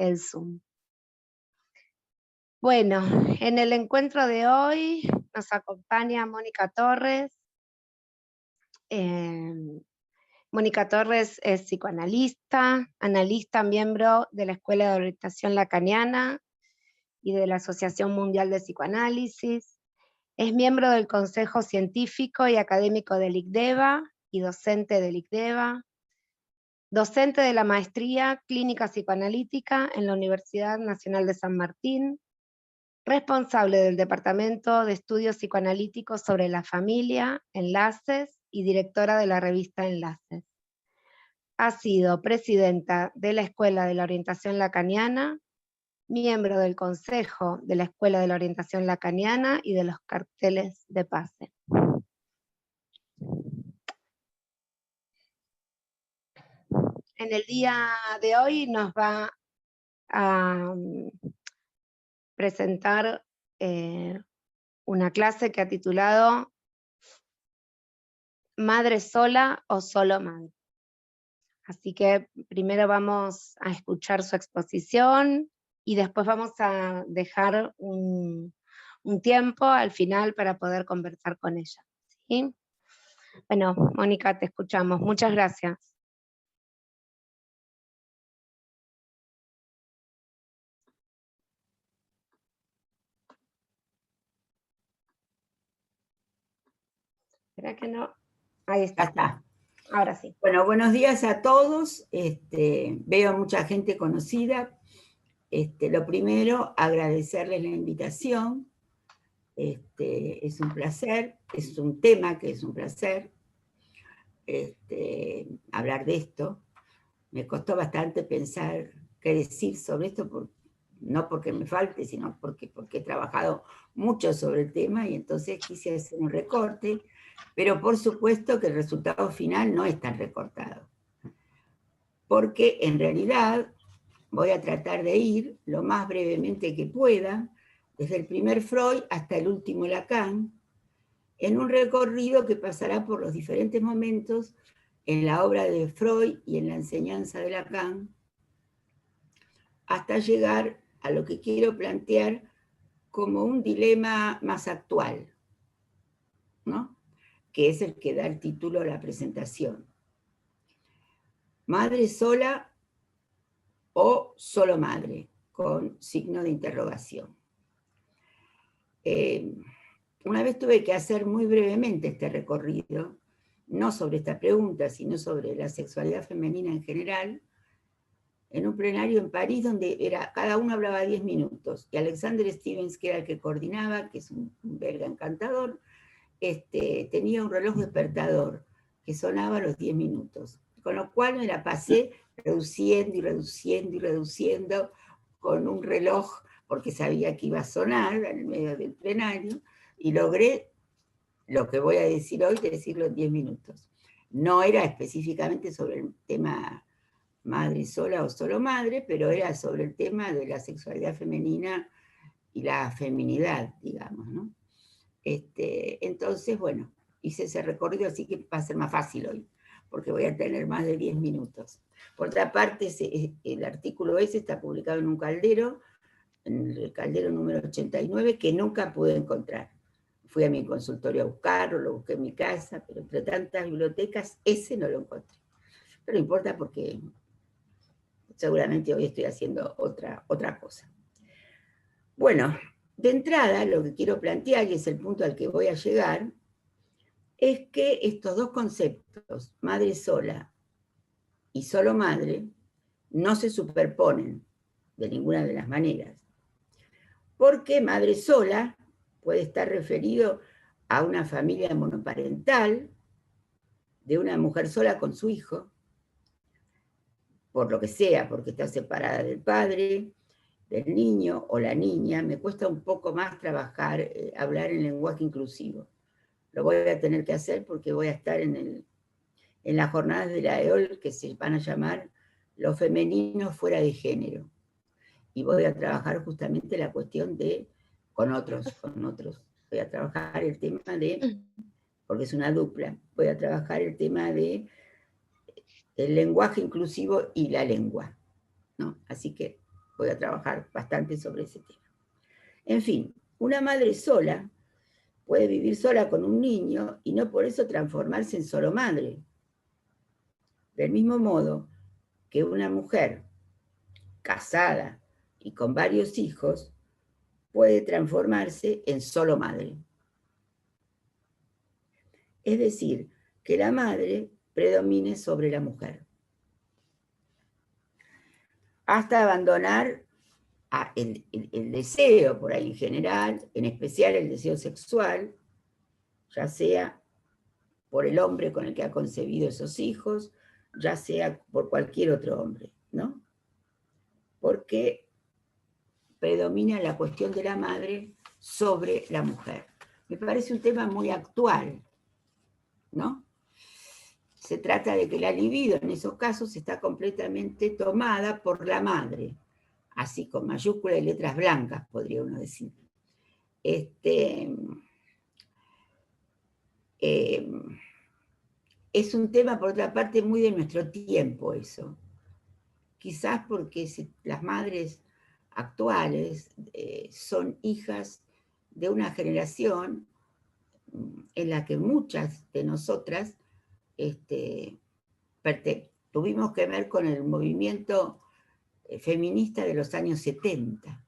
el Zoom. Bueno, en el encuentro de hoy nos acompaña Mónica Torres. Mónica Torres es psicoanalista, analista, miembro de la Escuela de Orientación Lacaniana y de la Asociación Mundial de Psicoanálisis. Es miembro del Consejo Científico y Académico del ICDEVA y docente del ICDEVA. Docente de la Maestría Clínica Psicoanalítica en la Universidad Nacional de San Martín. Responsable del Departamento de Estudios Psicoanalíticos sobre la Familia, Enlaces, y directora de la revista Enlaces. Ha sido presidenta de la Escuela de la Orientación Lacaniana, miembro del Consejo de la Escuela de la Orientación Lacaniana y de los carteles de PASE. En el día de hoy nos va a presentar una clase que ha titulado ¿Madre sola o solo madre? Así que primero vamos a escuchar su exposición y después vamos a dejar un tiempo al final para poder conversar con ella, ¿sí? Bueno, Mónica, te escuchamos. Muchas gracias. ¿Será que no? Ahí está. Ya está. Ahora sí. Bueno, buenos días a todos. Veo mucha gente conocida. Lo primero, agradecerles la invitación. Es un placer, es un tema que es un placer hablar de esto. Me costó bastante pensar qué decir sobre esto, no porque me falte, sino porque he trabajado mucho sobre el tema y entonces quise hacer un recorte, pero por supuesto que el resultado final no es tan recortado. Porque en realidad voy a tratar de ir lo más brevemente que pueda, desde el primer Freud hasta el último Lacan, en un recorrido que pasará por los diferentes momentos en la obra de Freud y en la enseñanza de Lacan, hasta llegar a lo que quiero plantear como un dilema más actual, ¿no? Que es el que da el título a la presentación. ¿Madre sola o solo madre? Con signo de interrogación. Una vez tuve que hacer muy brevemente este recorrido, no sobre esta pregunta, sino sobre la sexualidad femenina en general, en un plenario en París donde cada uno hablaba 10 minutos, y Alexander Stevens, que era el que coordinaba, que es un belga encantador, tenía un reloj despertador que sonaba a los 10 minutos, con lo cual me la pasé reduciendo y reduciendo y reduciendo con un reloj, porque sabía que iba a sonar en el medio del plenario, y logré lo que voy a decir hoy, decirlo en 10 minutos. No era específicamente sobre el tema madre sola o solo madre, pero era sobre el tema de la sexualidad femenina y la feminidad, digamos, ¿no? Entonces, bueno, hice ese recorrido, así que va a ser más fácil hoy, porque voy a tener más de 10 minutos. Por otra parte, el artículo ese está publicado en un caldero, en el caldero número 89, que nunca pude encontrar. Fui a mi consultorio a buscarlo, lo busqué en mi casa, pero entre tantas bibliotecas, ese no lo encontré. Pero no importa porque seguramente hoy estoy haciendo otra cosa. Bueno, de entrada, lo que quiero plantear, y es el punto al que voy a llegar, es que estos dos conceptos, madre sola y solo madre, no se superponen de ninguna de las maneras. Porque madre sola puede estar referido a una familia monoparental, de una mujer sola con su hijo, por lo que sea, porque está separada del padre, del niño o la niña. Me cuesta un poco más trabajar, hablar en lenguaje inclusivo. Lo voy a tener que hacer porque voy a estar en las jornadas de la EOL que se van a llamar Lo femenino fuera de género. Y voy a trabajar justamente la cuestión de, con otros. Voy a trabajar el tema de, porque es una dupla, voy a trabajar el tema de el lenguaje inclusivo y la lengua, ¿no? Así que voy a trabajar bastante sobre ese tema. En fin, una madre sola puede vivir sola con un niño y no por eso transformarse en solo madre. Del mismo modo que una mujer casada y con varios hijos puede transformarse en solo madre. Es decir, que la madre predomine sobre la mujer, hasta abandonar el deseo por ahí en general, en especial el deseo sexual, ya sea por el hombre con el que ha concebido esos hijos, ya sea por cualquier otro hombre, ¿no? Porque predomina la cuestión de la madre sobre la mujer. Me parece un tema muy actual, ¿no? Se trata de que la libido en esos casos está completamente tomada por la madre, así con mayúsculas y letras blancas, podría uno decir. Es un tema, por otra parte, muy de nuestro tiempo eso. Quizás porque las madres actuales son hijas de una generación en la que muchas de nosotras tuvimos que ver con el movimiento feminista de los años 70,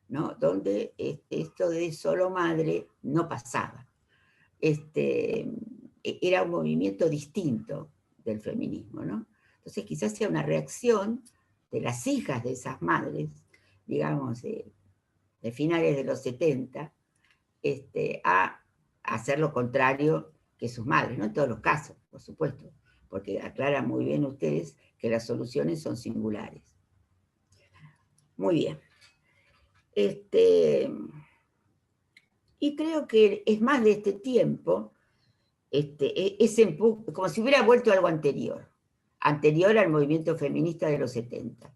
¿no? Donde esto de solo madre no pasaba. Era un movimiento distinto del feminismo, ¿no? Entonces quizás sea una reacción de las hijas de esas madres, digamos, de finales de los 70, a hacer lo contrario que sus madres, no en todos los casos, por supuesto, porque aclaran muy bien ustedes que las soluciones son singulares. Muy bien. Y creo que es más de este tiempo, ese empuje, como si hubiera vuelto algo anterior al movimiento feminista de los 70.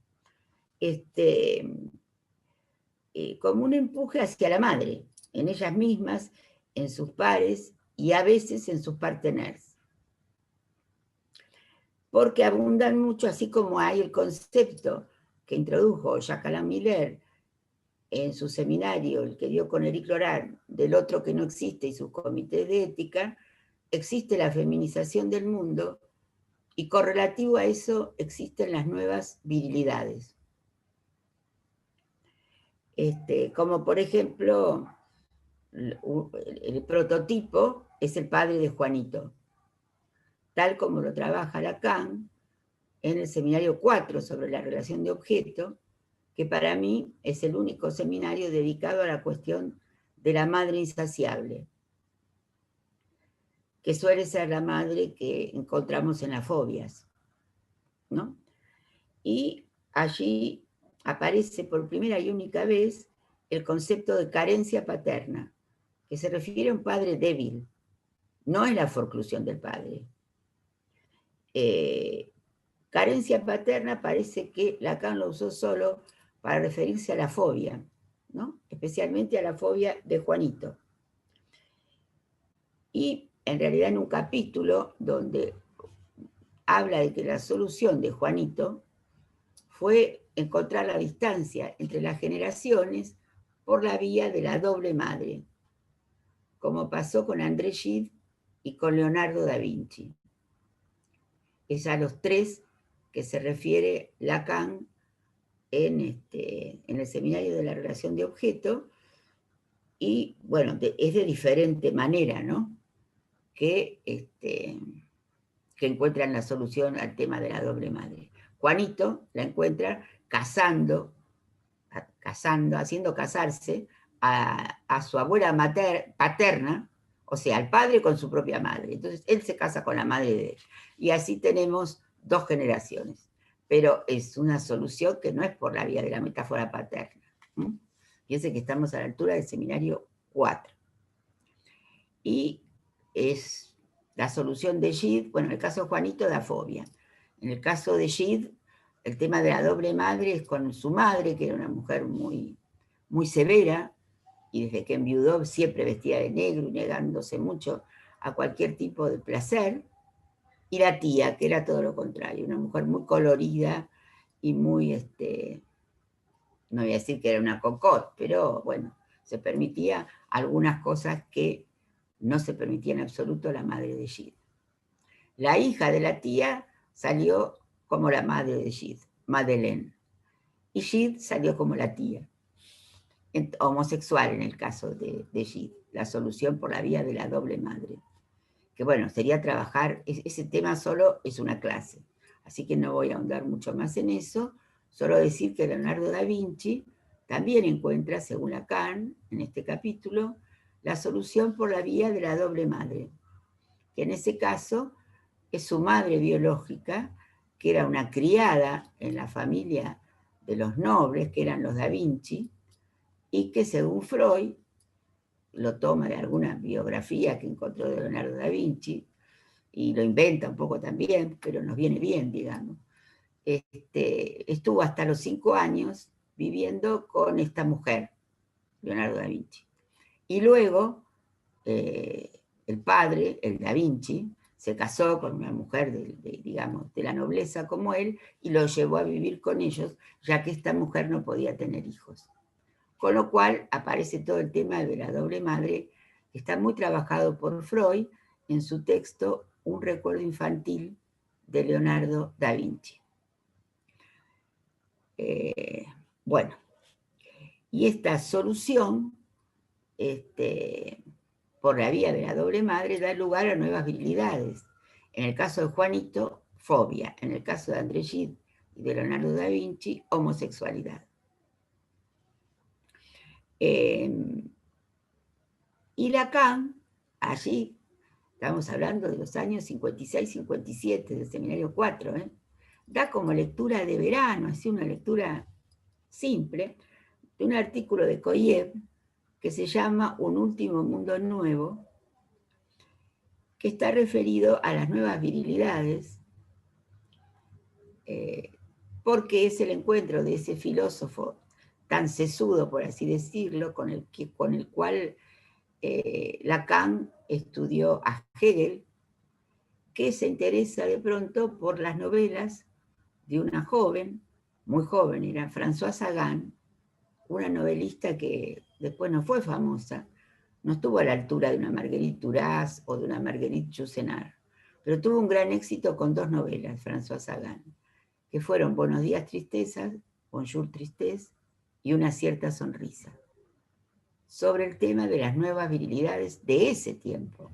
Como un empuje hacia la madre, en ellas mismas, en sus pares y a veces en sus parteners. Porque abundan mucho, así como hay el concepto que introdujo Jacques Alain Miller en su seminario, el que dio con Éric Lorard, del otro que no existe y sus comités de ética, existe la feminización del mundo y correlativo a eso existen las nuevas virilidades. Como por ejemplo, el prototipo es el padre de Juanito, tal como lo trabaja Lacan en el seminario 4 sobre la relación de objeto, que para mí es el único seminario dedicado a la cuestión de la madre insaciable, que suele ser la madre que encontramos en las fobias, ¿no? Y allí aparece por primera y única vez el concepto de carencia paterna, que se refiere a un padre débil, no es la forclusión del padre. Carencia paterna parece que Lacan lo usó solo para referirse a la fobia, ¿no? Especialmente a la fobia de Juanito. Y en realidad en un capítulo donde habla de que la solución de Juanito fue encontrar la distancia entre las generaciones por la vía de la doble madre, como pasó con André Gide y con Leonardo da Vinci. Es a los tres que se refiere Lacan en el seminario de la relación de objeto, y bueno, es de diferente manera, ¿no? Que encuentran la solución al tema de la doble madre. Juanito la encuentra haciendo casarse a su abuela paterna, o sea, al padre con su propia madre. Entonces él se casa con la madre de él. Y así tenemos dos generaciones. Pero es una solución que no es por la vía de la metáfora paterna. Fíjense que estamos a la altura del seminario 4. Y es la solución de Gide, bueno, en el caso de Juanito, da fobia. En el caso de Gide, el tema de la doble madre es con su madre, que era una mujer muy, muy severa, y desde que enviudó siempre vestía de negro y negándose mucho a cualquier tipo de placer, y la tía, que era todo lo contrario, una mujer muy colorida y muy no voy a decir que era una cocotte, pero bueno, se permitía algunas cosas que no se permitía en absoluto la madre de Gide. La hija de la tía salió como la madre de Gide, Madeleine, y Gide salió como la tía, homosexual en el caso de Gide, la solución por la vía de la doble madre. Que bueno, sería trabajar, ese tema solo es una clase, así que no voy a ahondar mucho más en eso, solo decir que Leonardo da Vinci también encuentra, según Lacan, en este capítulo, la solución por la vía de la doble madre, que en ese caso es su madre biológica, que era una criada en la familia de los nobles, que eran los da Vinci, y que según Freud, lo toma de alguna biografía que encontró de Leonardo da Vinci, y lo inventa un poco también, pero nos viene bien, digamos. Estuvo hasta los 5 años viviendo con esta mujer, Leonardo da Vinci. Y luego, el padre, el da Vinci, se casó con una mujer digamos, de la nobleza como él, y lo llevó a vivir con ellos, ya que esta mujer no podía tener hijos. Con lo cual aparece todo el tema de la doble madre, que está muy trabajado por Freud en su texto Un recuerdo infantil de Leonardo da Vinci. Bueno, y esta solución, por la vía de la doble madre, da lugar a nuevas virilidades. En el caso de Juanito, fobia. En el caso de André Gide y de Leonardo da Vinci, homosexualidad. Y Lacan, allí, estamos hablando de los años 56-57, del seminario 4, da como lectura de verano, así una lectura simple, de un artículo de Koyev que se llama Un último mundo nuevo, que está referido a las nuevas virilidades, porque es el encuentro de ese filósofo tan sesudo, por así decirlo, con el cual Lacan estudió a Hegel, que se interesa de pronto por las novelas de una joven, muy joven, era Françoise Sagan, una novelista que después no fue famosa, no estuvo a la altura de una Marguerite Duras o de una Marguerite Yourcenar, pero tuvo un gran éxito con 2 novelas, Françoise Sagan, que fueron Buenos días tristezas, Bonjour tristesse, y Una cierta sonrisa, sobre el tema de las nuevas virilidades de ese tiempo,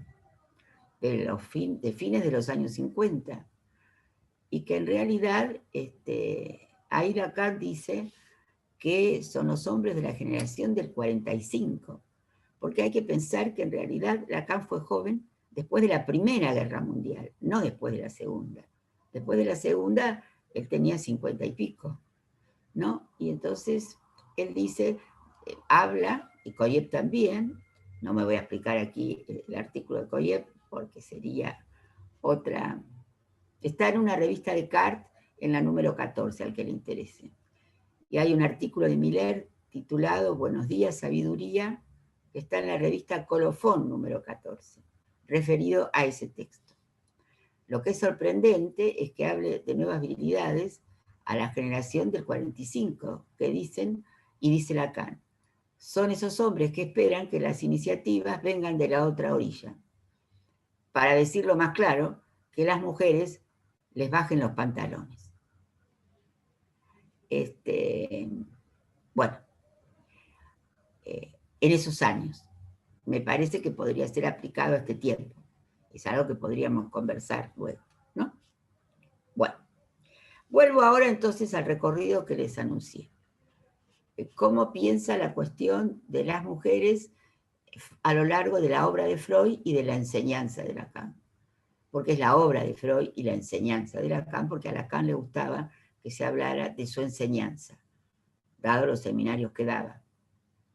de fines de los años 50, y que en realidad ahí Lacan dice que son los hombres de la generación del 45, porque hay que pensar que en realidad Lacan fue joven después de la Primera Guerra Mundial, no después de la Segunda. Después de la Segunda, él tenía 50 y pico, ¿no? Y entonces él dice, habla, y Koyev también, no me voy a explicar aquí el artículo de Koyev, porque sería otra. Está en una revista de Cart, en la número 14, al que le interese. Y hay un artículo de Miller titulado Buenos días, sabiduría, que está en la revista Colofón, número 14, referido a ese texto. Lo que es sorprendente es que hable de nuevas virilidades a la generación del 45, que dicen, y dice Lacan, son esos hombres que esperan que las iniciativas vengan de la otra orilla. Para decirlo más claro, que las mujeres les bajen los pantalones. Bueno, en esos años, me parece que podría ser aplicado a este tiempo. Es algo que podríamos conversar luego, ¿no? Bueno, vuelvo ahora entonces al recorrido que les anuncié. ¿Cómo piensa la cuestión de las mujeres a lo largo de la obra de Freud y de la enseñanza de Lacan? Porque es la obra de Freud y la enseñanza de Lacan, porque a Lacan le gustaba que se hablara de su enseñanza, dado los seminarios que daba,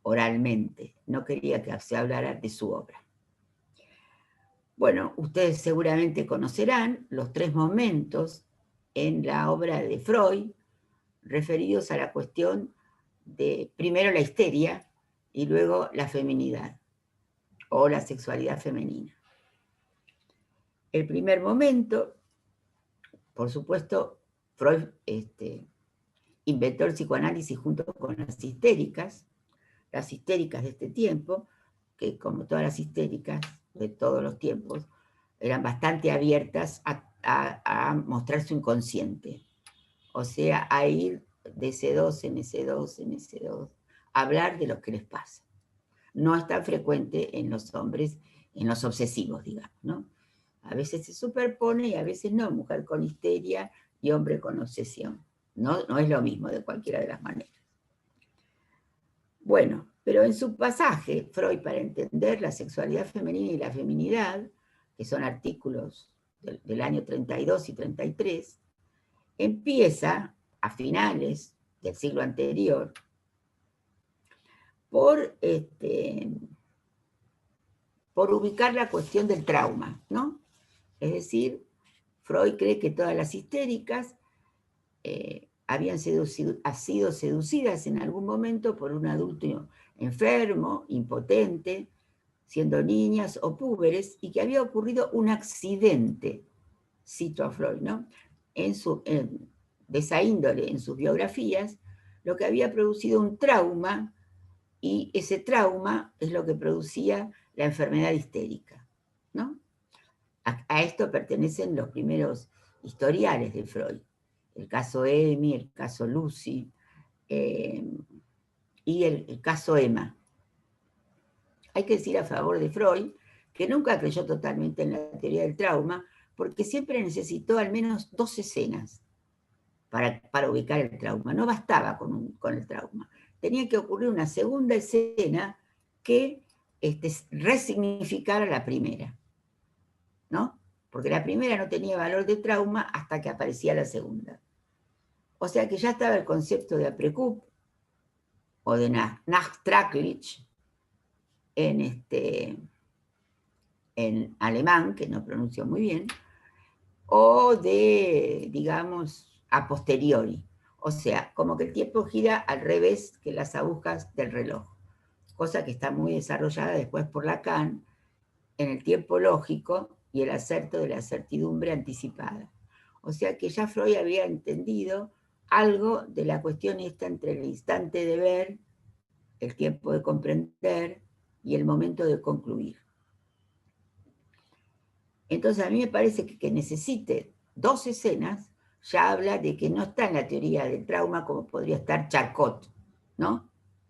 oralmente. No quería que se hablara de su obra. Bueno, ustedes seguramente conocerán los 3 momentos en la obra de Freud, referidos a la cuestión de, primero la histeria, y luego la feminidad, o la sexualidad femenina. El primer momento, por supuesto, Freud inventó el psicoanálisis junto con las histéricas de este tiempo, que como todas las histéricas de todos los tiempos, eran bastante abiertas a mostrar su inconsciente. O sea, a ir de C2 en S2 en S2, a hablar de lo que les pasa. No es tan frecuente en los hombres, en los obsesivos, digamos, ¿no? A veces se superpone y a veces no, mujer con histeria y hombre con obsesión. No es lo mismo de cualquiera de las maneras. Bueno, pero en su pasaje, Freud, para entender la sexualidad femenina y la feminidad, que son artículos del año 32 y 33, empieza a finales del siglo anterior por ubicar la cuestión del trauma, ¿no? Es decir, Freud cree que todas las histéricas habían sido seducidas en algún momento por un adulto enfermo, impotente, siendo niñas o púberes, y que había ocurrido un accidente, cito a Freud, ¿no? De esa índole en sus biografías, lo que había producido un trauma, y ese trauma es lo que producía la enfermedad histérica, ¿no? A esto pertenecen los primeros historiales de Freud, el caso Amy, el caso Lucy, y el caso Emma. Hay que decir a favor de Freud que nunca creyó totalmente en la teoría del trauma, porque siempre necesitó al menos 2 escenas para ubicar el trauma. No bastaba con el trauma. Tenía que ocurrir una segunda escena que resignificara la primera, ¿no? Porque la primera no tenía valor de trauma hasta que aparecía la segunda. O sea que ya estaba el concepto de Aprecub o de Nachtracklich en alemán, que no pronuncio muy bien, o de, digamos, a posteriori. O sea, como que el tiempo gira al revés que las agujas del reloj, cosa que está muy desarrollada después por Lacan en el tiempo lógico y el acerto de la certidumbre anticipada. O sea que ya Freud había entendido algo de la cuestión esta entre el instante de ver, el tiempo de comprender y el momento de concluir. Entonces a mí me parece que necesite 2 escenas ya habla de que no está en la teoría del trauma como podría estar Charcot, ¿no?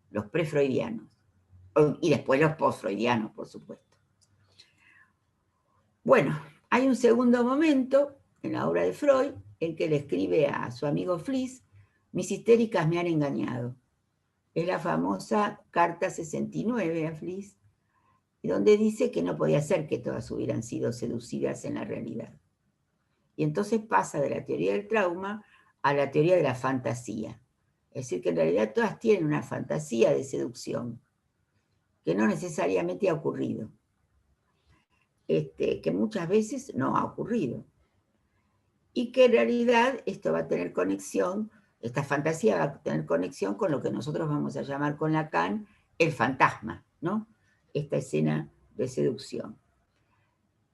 Los prefreudianos. Y después los postfreudianos, por supuesto. Bueno, hay un segundo momento en la obra de Freud en que le escribe a su amigo Fliess: mis histéricas me han engañado. Es la famosa carta 69 a Fliess, donde dice que no podía ser que todas hubieran sido seducidas en la realidad. Y entonces pasa de la teoría del trauma a la teoría de la fantasía. Es decir, que en realidad todas tienen una fantasía de seducción, que no necesariamente ha ocurrido, que muchas veces no ha ocurrido. Y que en realidad esto va a tener conexión, esta fantasía va a tener conexión con lo que nosotros vamos a llamar con Lacan el fantasma, ¿no? Esta escena de seducción.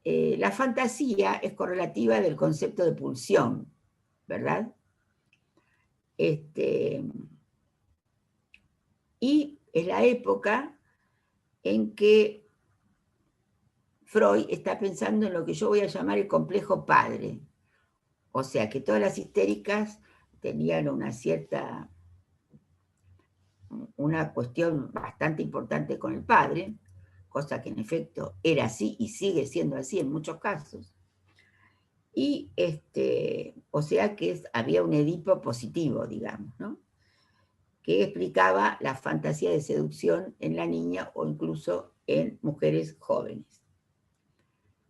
La fantasía es correlativa del concepto de pulsión, ¿verdad? Y es la época en que Freud está pensando en lo que yo voy a llamar el complejo padre. O sea, que todas las histéricas tenían una cuestión bastante importante con el padre, cosa que en efecto era así y sigue siendo así en muchos casos. Y o sea que había un Edipo positivo, digamos, ¿no? Que explicaba la fantasía de seducción en la niña o incluso en mujeres jóvenes.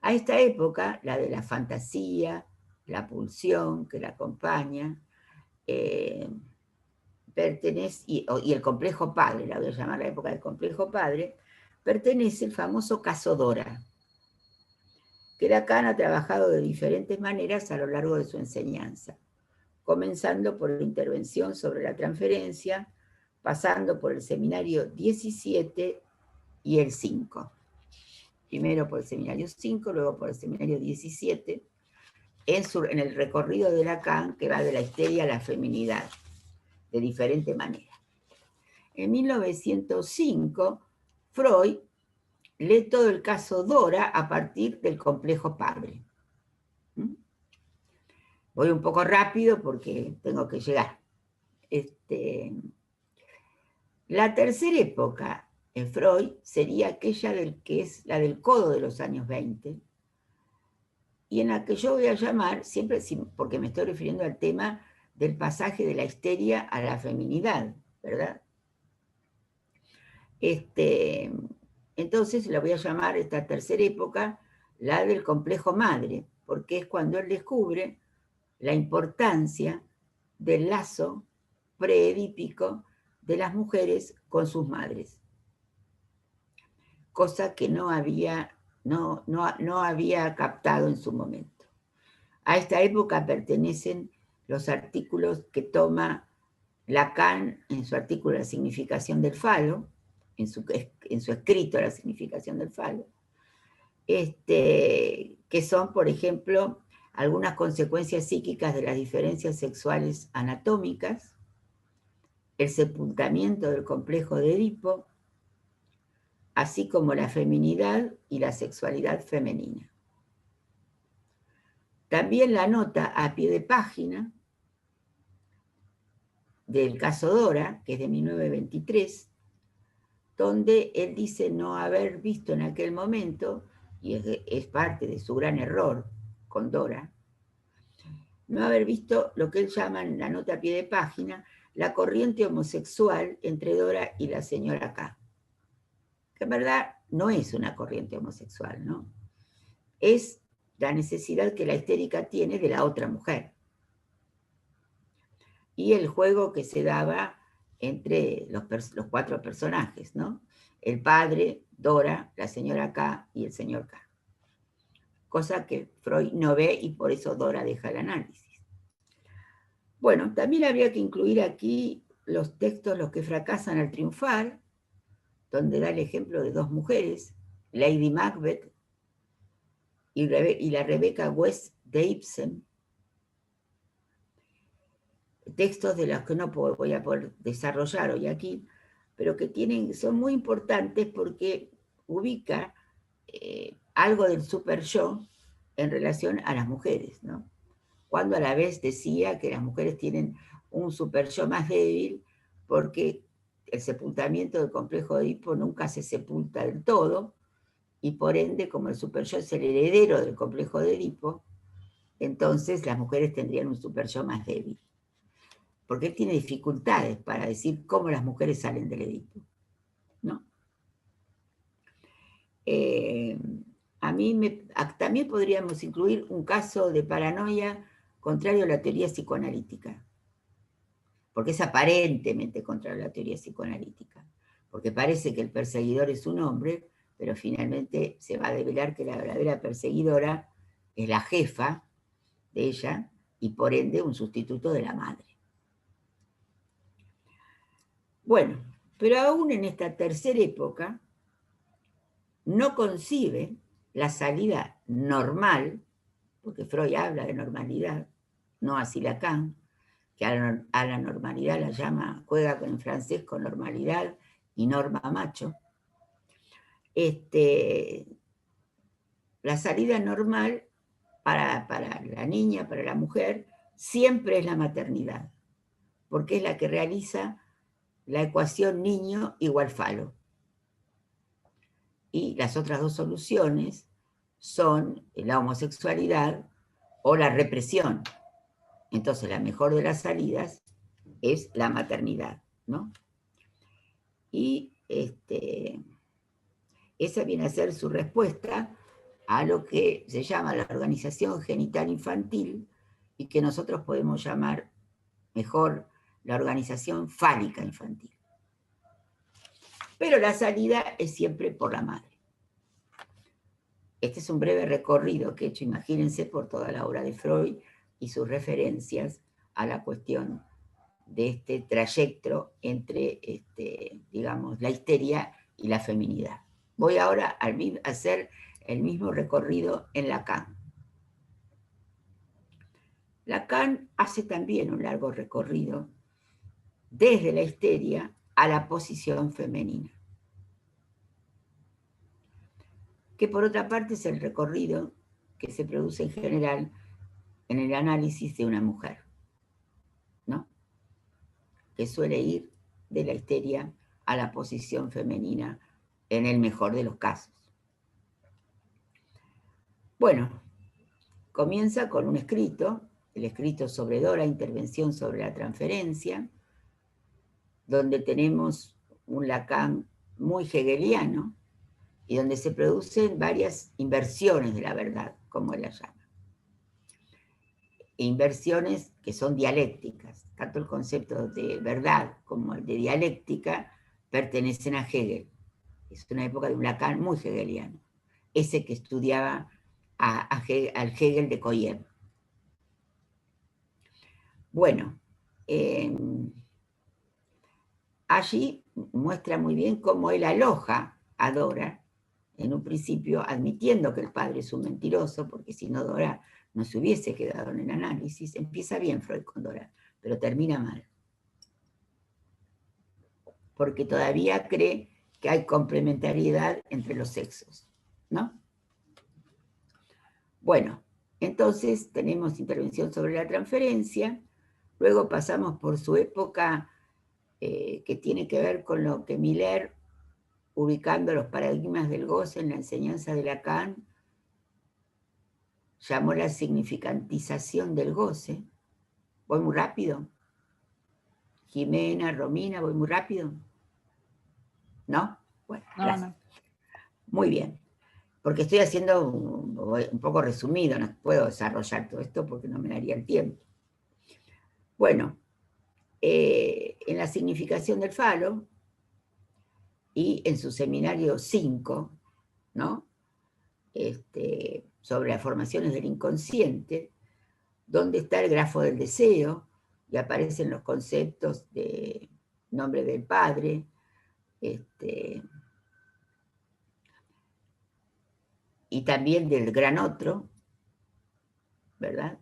A esta época, la de la fantasía, la pulsión que la acompaña, pertenece, y el complejo padre, la voy a llamar la época del complejo padre, pertenece el famoso caso Dora, que Lacan ha trabajado de diferentes maneras a lo largo de su enseñanza, comenzando por la intervención sobre la transferencia, pasando por el seminario 17 y el 5. Primero por el seminario 5, luego por el seminario 17, en el recorrido de Lacan que va de la histeria a la feminidad. de diferente manera. En 1905, Freud lee todo el caso Dora a partir del complejo padre. Voy un poco rápido porque tengo que llegar. La tercera época en Freud sería aquella que es la del codo de los años 20, y en la que yo voy a llamar, siempre porque me estoy refiriendo al tema del pasaje de la histeria a la feminidad, ¿verdad? Entonces la voy a llamar esta tercera época la del complejo madre, porque es cuando él descubre la importancia del lazo preedípico de las mujeres con sus madres, cosa que no había captado en su momento. A esta época pertenecen los artículos que toma Lacan en su artículo La significación del falo, en su escrito La significación del falo, que son, por ejemplo, algunas consecuencias psíquicas de las diferencias sexuales anatómicas, el sepultamiento del complejo de Edipo, así como la feminidad y la sexualidad femenina. También la nota a pie de página del caso Dora, que es de 1923, donde él dice no haber visto en aquel momento, y es parte de su gran error con Dora, no haber visto lo que él llama en la nota a pie de página, la corriente homosexual entre Dora y la señora K. Que en verdad no es una corriente homosexual, ¿no? Es la necesidad que la histérica tiene de la otra mujer. Y el juego que se daba entre los cuatro personajes, ¿no? El padre, Dora, la señora K y el señor K. Cosa que Freud no ve y por eso Dora deja el análisis. Bueno, también habría que incluir aquí los textos Los que fracasan al triunfar, donde da el ejemplo de dos mujeres, Lady Macbeth y la Rebecca West de Ibsen, textos de los que no voy a poder desarrollar hoy aquí, pero que son muy importantes porque ubica algo del super yo en relación a las mujeres, ¿no? Cuando a la vez decía que las mujeres tienen un super yo más débil porque el sepultamiento del complejo de Edipo nunca se sepulta del todo, y por ende, como el super yo es el heredero del complejo de Edipo, entonces las mujeres tendrían un super yo más débil. Porque él tiene dificultades para decir cómo las mujeres salen del Edipo, ¿no? También podríamos incluir un caso de paranoia contrario a la teoría psicoanalítica, porque es aparentemente contrario a la teoría psicoanalítica, porque parece que el perseguidor es un hombre, pero finalmente se va a develar que la verdadera perseguidora es la jefa de ella, y por ende un sustituto de la madre. Bueno, pero aún en esta tercera época no concibe la salida normal, porque Freud habla de normalidad, no así Lacan, que a la normalidad la llama, juega en francés con normalidad y norma macho. La salida normal para la niña, para la mujer, siempre es la maternidad, porque es la que realiza la ecuación niño igual falo. Y las otras dos soluciones son la homosexualidad o la represión. Entonces la mejor de las salidas es la maternidad, ¿no? Y esa viene a ser su respuesta a lo que se llama la organización genital infantil, y que nosotros podemos llamar mejor la organización fálica infantil. Pero la salida es siempre por la madre. Este es un breve recorrido que he hecho, imagínense, por toda la obra de Freud y sus referencias a la cuestión de este trayecto entre, digamos, la histeria y la feminidad. Voy ahora a hacer el mismo recorrido en Lacan. Lacan hace también un largo recorrido desde la histeria a la posición femenina. Que por otra parte es el recorrido que se produce en general en el análisis de una mujer, ¿no? Que suele ir de la histeria a la posición femenina en el mejor de los casos. Bueno, comienza con un escrito, el escrito sobre Dora, Intervención sobre la transferencia, donde tenemos un Lacan muy hegeliano y donde se producen varias inversiones de la verdad, como él la llama. Inversiones que son dialécticas, tanto el concepto de verdad como el de dialéctica pertenecen a Hegel. Es una época de un Lacan muy hegeliano, ese que estudiaba al Hegel de Coyen. Bueno, allí muestra muy bien cómo él aloja a Dora, en un principio admitiendo que el padre es un mentiroso, porque si no Dora no se hubiese quedado en el análisis. Empieza bien Freud con Dora, pero termina mal. Porque todavía cree que hay complementariedad entre los sexos, ¿no? Bueno, entonces tenemos Intervención sobre la transferencia, luego pasamos por su época que tiene que ver con lo que Miller, ubicando los paradigmas del goce en la enseñanza de Lacan, llamó la significantización del goce. ¿Voy muy rápido? Jimena, Romina, ¿voy muy rápido? ¿No? Bueno, gracias. No. Muy bien. Porque estoy haciendo un poco resumido, no puedo desarrollar todo esto porque no me daría el tiempo. Bueno, en la significación del falo y en su seminario 5, ¿no? Sobre las formaciones del inconsciente, donde está el grafo del deseo, y aparecen los conceptos de nombre del padre, y también del gran otro, ¿verdad?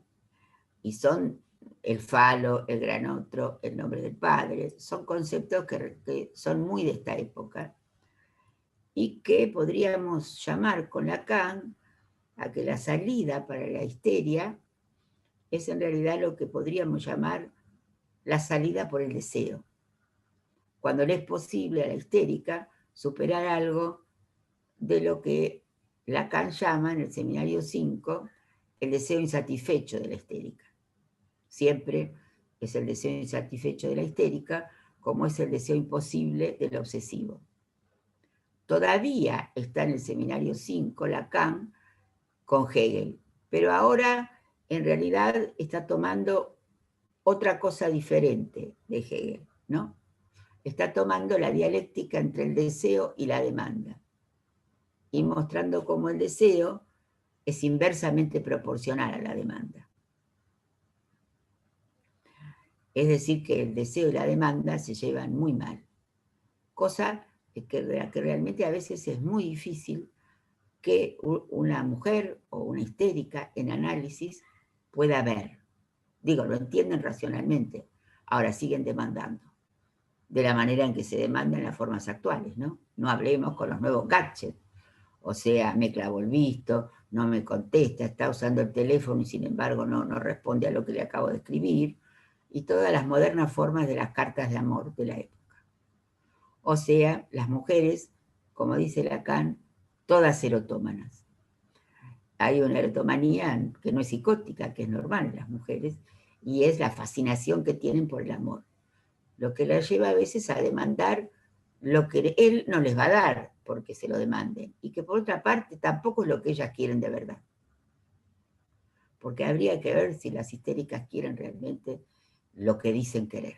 Y son el falo, el gran otro, el nombre del padre, son conceptos que son muy de esta época, y que podríamos llamar con Lacan a que la salida para la histeria es en realidad lo que podríamos llamar la salida por el deseo, cuando le es posible a la histérica superar algo de lo que Lacan llama en el seminario 5 el deseo insatisfecho de la histérica. Siempre es el deseo insatisfecho de la histérica, como es el deseo imposible del obsesivo. Todavía está en el seminario 5 Lacan con Hegel, pero ahora en realidad está tomando otra cosa diferente de Hegel, ¿no? Está tomando la dialéctica entre el deseo y la demanda, y mostrando cómo el deseo es inversamente proporcional a la demanda. Es decir, que el deseo y la demanda se llevan muy mal, cosa que realmente a veces es muy difícil que una mujer o una histérica en análisis pueda ver. Digo, lo entienden racionalmente, ahora siguen demandando, de la manera en que se demandan las formas actuales, ¿no? No hablemos con los nuevos gadgets, o sea, me clavó el visto, no me contesta, está usando el teléfono y sin embargo no responde a lo que le acabo de escribir, y todas las modernas formas de las cartas de amor de la época. O sea, las mujeres, como dice Lacan, todas erotómanas. Hay una erotomanía que no es psicótica, que es normal en las mujeres, y es la fascinación que tienen por el amor, lo que las lleva a veces a demandar lo que él no les va a dar porque se lo demanden, y que por otra parte tampoco es lo que ellas quieren de verdad. Porque habría que ver si las histéricas quieren realmente lo que dicen querer,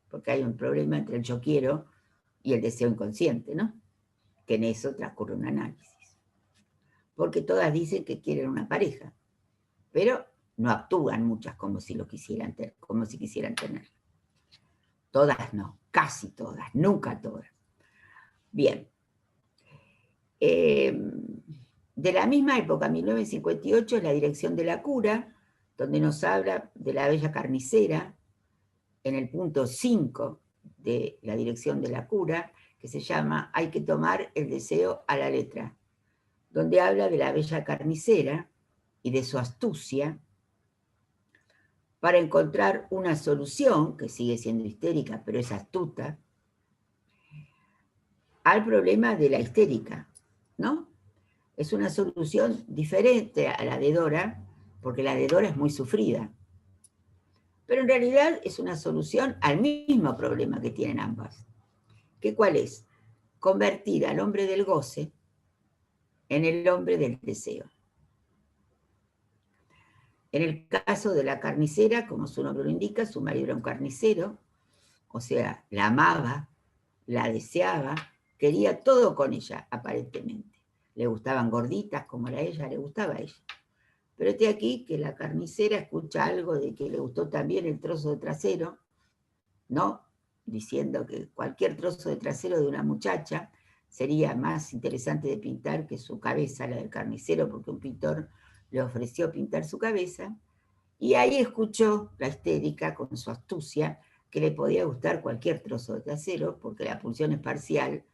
porque hay un problema entre el yo quiero y el deseo inconsciente, ¿no? Que en eso transcurre un análisis. Porque todas dicen que quieren una pareja, pero no actúan muchas como si lo quisieran tener, como si quisieran tener. Todas no, casi todas, nunca todas. Bien. De la misma época, 1958, es La dirección de la cura, donde nos habla de la bella carnicera, en el punto 5 de la dirección de la cura, que se llama Hay que tomar el deseo a la letra, donde habla de la bella carnicera y de su astucia para encontrar una solución, que sigue siendo histérica, pero es astuta, al problema de la histérica, ¿no? Es una solución diferente a la de Dora, porque la de Dora es muy sufrida. Pero en realidad es una solución al mismo problema que tienen ambas. ¿Qué cuál es? Convertir al hombre del goce en el hombre del deseo. En el caso de la carnicera, como su nombre lo indica, su marido era un carnicero, o sea, la amaba, la deseaba, quería todo con ella, aparentemente. Le gustaban gorditas como era ella, le gustaba a ella. Pero este aquí que la carnicera escucha algo de que le gustó también el trozo de trasero, ¿no? Diciendo que cualquier trozo de trasero de una muchacha sería más interesante de pintar que su cabeza, la del carnicero, porque un pintor le ofreció pintar su cabeza, y ahí escuchó la histérica con su astucia que le podía gustar cualquier trozo de trasero, porque la pulsión es parcial,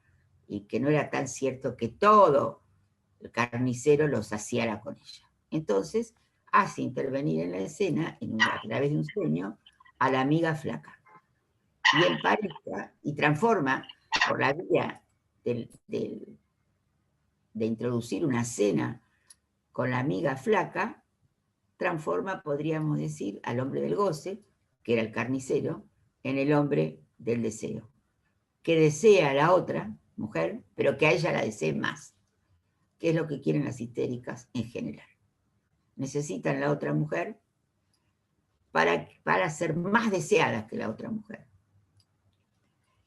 y que no era tan cierto que todo el carnicero lo saciara con ella. Entonces hace intervenir en la escena, a través de un sueño, a la amiga flaca. Y empareja y transforma por la vía de introducir una cena con la amiga flaca, transforma, podríamos decir, al hombre del goce, que era el carnicero, en el hombre del deseo, que desea a la otra mujer, pero que a ella la desee más, que es lo que quieren las histéricas en general. Necesitan la otra mujer para ser más deseadas que la otra mujer.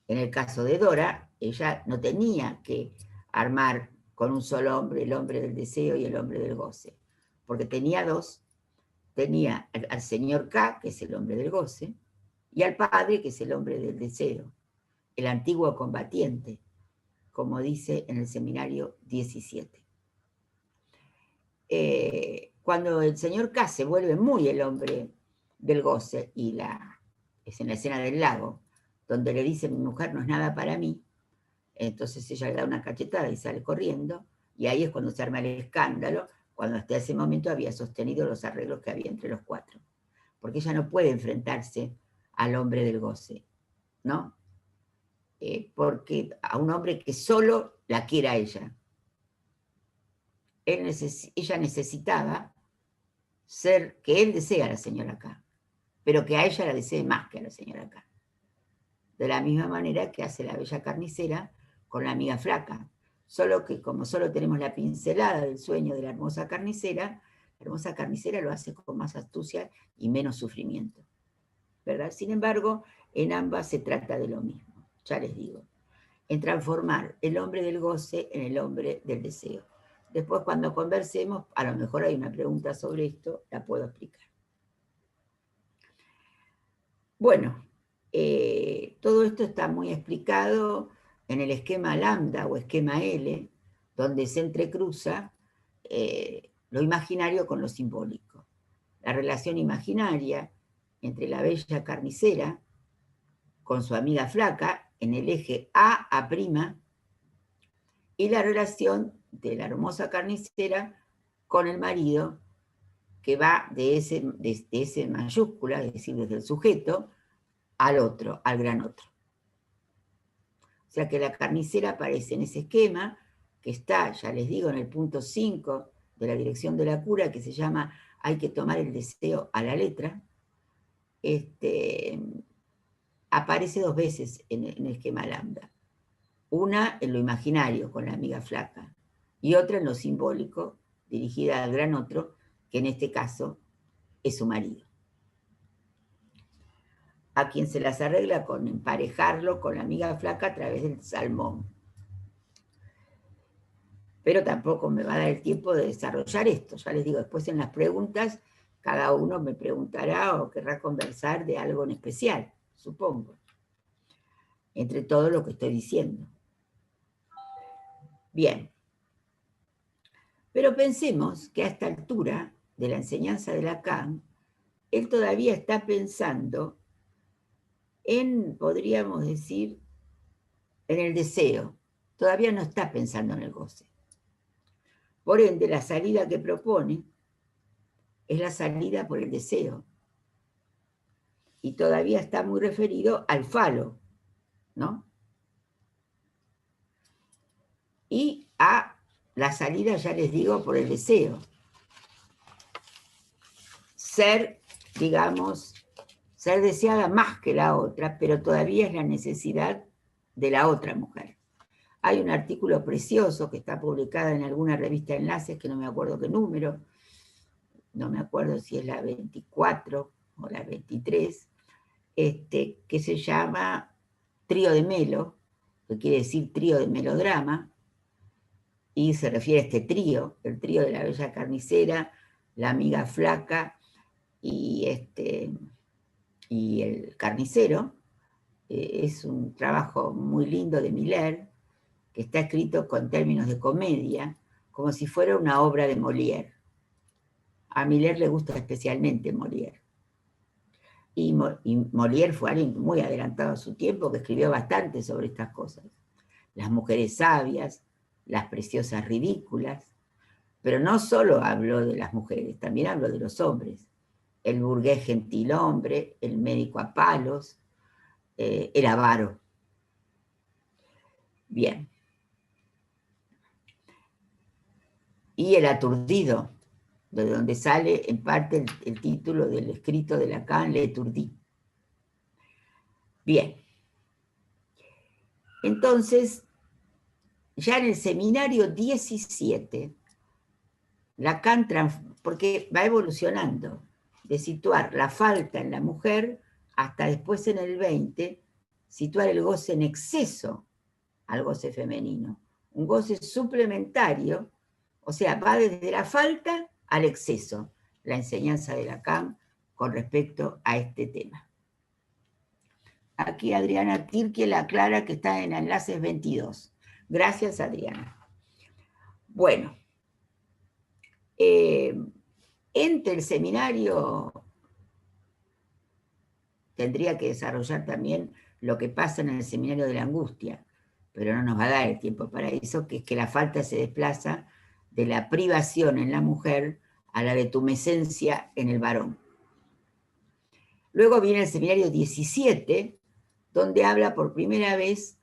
En el caso de Dora, ella no tenía que armar con un solo hombre el hombre del deseo y el hombre del goce, porque tenía dos. Tenía al señor K, que es el hombre del goce, y al padre, que es el hombre del deseo, el antiguo combatiente, como dice en el seminario 17. Cuando el señor K se vuelve muy el hombre del goce, y es en la escena del lago, donde le dice mi mujer no es nada para mí, entonces ella le da una cachetada y sale corriendo, y ahí es cuando se arma el escándalo, cuando hasta ese momento había sostenido los arreglos que había entre los cuatro. Porque ella no puede enfrentarse al hombre del goce, ¿no? Porque a un hombre que solo la quiera a ella. Ella necesitaba que él desee a la señora K, pero que a ella la desee más que a la señora K. De la misma manera que hace la bella carnicera con la amiga flaca. Solo que como solo tenemos la pincelada del sueño de la hermosa carnicera lo hace con más astucia y menos sufrimiento, ¿verdad? Sin embargo, en ambas se trata de lo mismo, ya les digo, en transformar el hombre del goce en el hombre del deseo. Después, cuando conversemos, a lo mejor hay una pregunta sobre esto, la puedo explicar. Bueno, todo esto está muy explicado en el esquema lambda o esquema L, donde se entrecruza lo imaginario con lo simbólico. La relación imaginaria entre la bella carnicera con su amiga flaca en el eje A' y la relación de la hermosa carnicera con el marido, que va de ese mayúscula, es decir, desde el sujeto, al otro, al gran otro. O sea que la carnicera aparece en ese esquema, que está, ya les digo, en el punto 5 de la dirección de la cura, que se llama Hay que tomar el deseo a la letra. Aparece dos veces en el esquema lambda. Una en lo imaginario, con la amiga flaca, y otra en lo simbólico, dirigida al gran otro, que en este caso es su marido, a quien se las arregla con emparejarlo con la amiga flaca a través del salmón. Pero tampoco me va a dar el tiempo de desarrollar esto. Ya les digo, después en las preguntas, cada uno me preguntará o querrá conversar de algo en especial, supongo, entre todo lo que estoy diciendo. Bien. Pero pensemos que a esta altura de la enseñanza de Lacan, él todavía está pensando podríamos decir, en el deseo. Todavía no está pensando en el goce. Por ende, la salida que propone es la salida por el deseo. Y todavía está muy referido al falo, ¿no? Y a la salida, ya les digo, por el deseo. Ser, digamos, ser deseada más que la otra, pero todavía es la necesidad de la otra mujer. Hay un artículo precioso que está publicado en alguna revista de Enlaces, que no me acuerdo qué número, no me acuerdo si es la 24 o la 23, que se llama Trío de Melo, que quiere decir trío de melodrama, y se refiere a este trío, el trío de la bella carnicera, la amiga flaca y el carnicero. Es un trabajo muy lindo de Miller, que está escrito con términos de comedia, como si fuera una obra de Molière. A Miller le gusta especialmente Molière. Y Molière fue alguien muy adelantado a su tiempo, que escribió bastante sobre estas cosas. Las mujeres sabias, las preciosas ridículas, pero no solo habló de las mujeres, también habló de los hombres. El burgués gentilhombre, el médico a palos, el avaro. Bien. Y el aturdido, de donde sale en parte el título del escrito de Lacan, L'Étourdi. Bien. Entonces, ya en el seminario 17, Lacan, porque va evolucionando, de situar la falta en la mujer hasta después en el 20, situar el goce en exceso al goce femenino. Un goce suplementario, o sea, va desde la falta al exceso, la enseñanza de Lacan con respecto a este tema. Aquí Adriana Tirquiel aclara que está en Enlaces 22. Gracias, Adriana. Bueno, entre el seminario tendría que desarrollar también lo que pasa en el seminario de la angustia, pero no nos va a dar el tiempo para eso, que es que la falta se desplaza de la privación en la mujer a la de tumescencia en el varón. Luego viene el seminario 17, donde habla por primera vez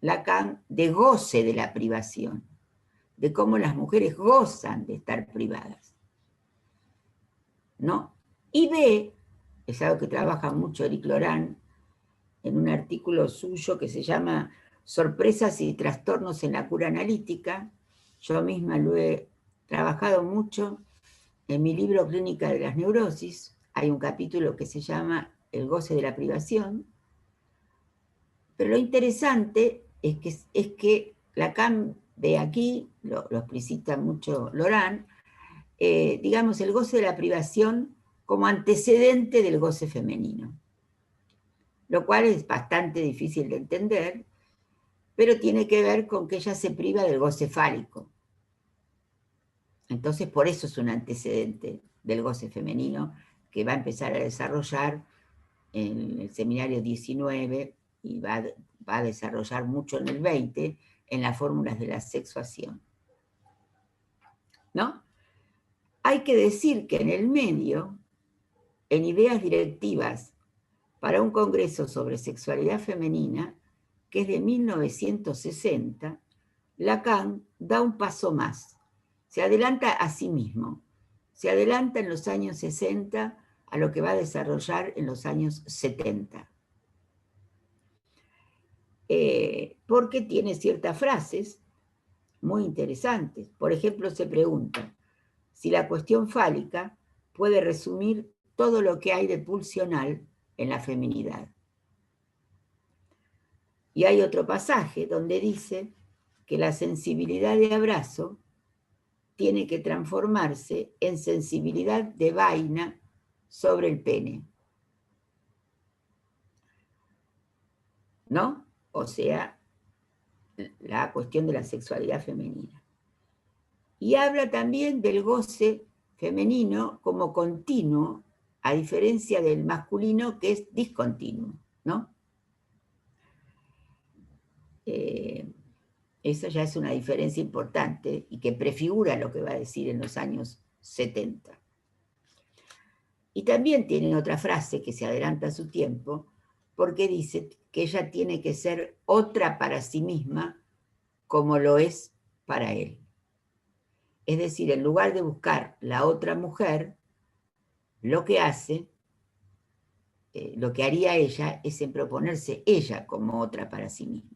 Lacan de goce de la privación, de cómo las mujeres gozan de estar privadas, ¿no? Y ve, es algo que trabaja mucho Eric Laurent en un artículo suyo que se llama Sorpresas y trastornos en la cura analítica. Yo misma lo he trabajado mucho en mi libro Clínica de las Neurosis. Hay un capítulo que se llama El goce de la privación. Pero lo interesante es que Lacan ve aquí, lo explicita mucho Laurent, digamos, el goce de la privación como antecedente del goce femenino, lo cual es bastante difícil de entender, pero tiene que ver con que ella se priva del goce fálico. Entonces, por eso es un antecedente del goce femenino que va a empezar a desarrollar en el seminario 19 y va a desarrollar mucho en el 20 en las fórmulas de la sexuación. ¿No? Hay que decir que en el medio, en ideas directivas para un congreso sobre sexualidad femenina, que es de 1960, Lacan da un paso más. Se adelanta a sí mismo. Se adelanta en los años 60 a lo que va a desarrollar en los años 70. Porque tiene ciertas frases muy interesantes. Por ejemplo, se pregunta si la cuestión fálica puede resumir todo lo que hay de pulsional en la feminidad. Y hay otro pasaje donde dice que la sensibilidad de abrazo tiene que transformarse en sensibilidad de vaina sobre el pene. ¿No? O sea, la cuestión de la sexualidad femenina. Y habla también del goce femenino como continuo, a diferencia del masculino que es discontinuo, ¿no? Eso ya es una diferencia importante y que prefigura lo que va a decir en los años 70. Y también tiene otra frase que se adelanta a su tiempo, porque dice que ella tiene que ser otra para sí misma como lo es para él. Es decir, en lugar de buscar la otra mujer, lo que hace, lo que haría ella es en proponerse ella como otra para sí misma.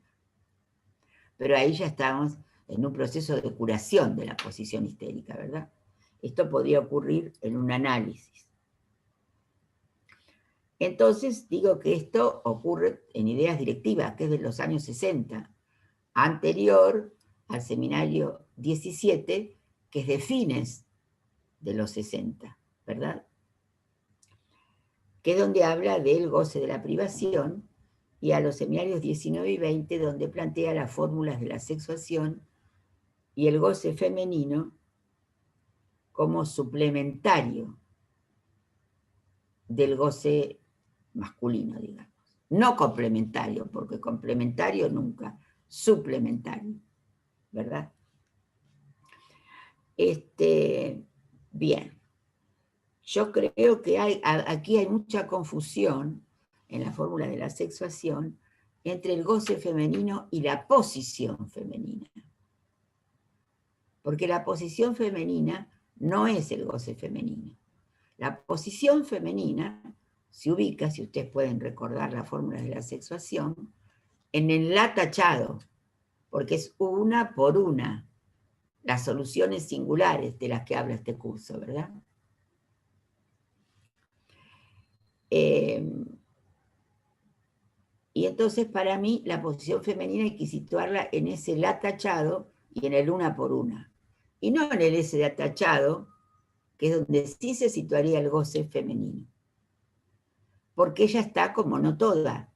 Pero ahí ya estamos en un proceso de curación de la posición histérica, ¿verdad? Esto podría ocurrir en un análisis. Entonces digo que esto ocurre en Ideas Directivas, que es de los años 60, anterior al seminario 17, que es de fines de los 60, ¿verdad? Que es donde habla del goce de la privación, y a los seminarios 19 y 20, donde plantea las fórmulas de la sexuación y el goce femenino como suplementario del goce masculino, digamos. No complementario, porque complementario nunca, suplementario, ¿verdad? Bien. Yo creo que aquí hay mucha confusión en la fórmula de la sexuación entre el goce femenino y la posición femenina. Porque la posición femenina no es el goce femenino. La posición femenina se ubica, si ustedes pueden recordar la fórmula de la sexuación, en el la tachado, porque es una por una, las soluciones singulares de las que habla este curso, ¿verdad? Y entonces para mí la posición femenina hay que situarla en ese la tachado y en el una por una. Y no en el ese de atachado, que es donde sí se situaría el goce femenino. Porque ella está como no toda.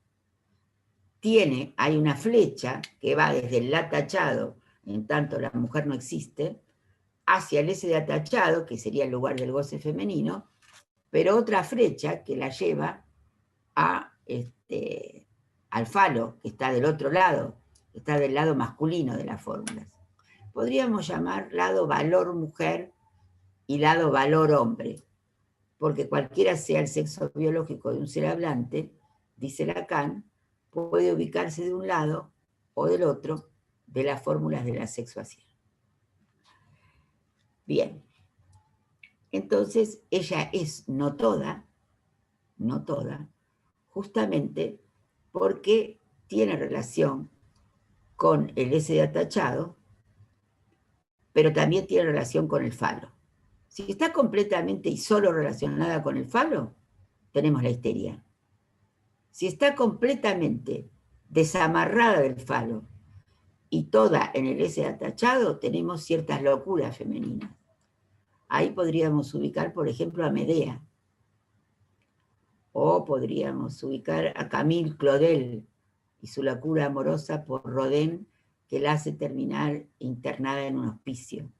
Hay una flecha que va desde el la tachado, en tanto la mujer no existe, hacia el ese de atachado, que sería el lugar del goce femenino, pero otra flecha que la lleva al falo, que está del otro lado, que está del lado masculino de las fórmulas. Podríamos llamar lado valor mujer y lado valor hombre, porque cualquiera sea el sexo biológico de un ser hablante, dice Lacan, puede ubicarse de un lado o del otro de las fórmulas de la sexuación. Bien, entonces ella es no toda, justamente porque tiene relación con el ese de atachado, pero también tiene relación con el falo. Si está completamente y solo relacionada con el falo, tenemos la histeria. Si está completamente desamarrada del falo y toda en el ese de atachado, tenemos ciertas locuras femeninas. Ahí podríamos ubicar, por ejemplo, a Medea. O podríamos ubicar a Camille Claudel y su locura amorosa por Rodin, que la hace terminar internada en un hospicio,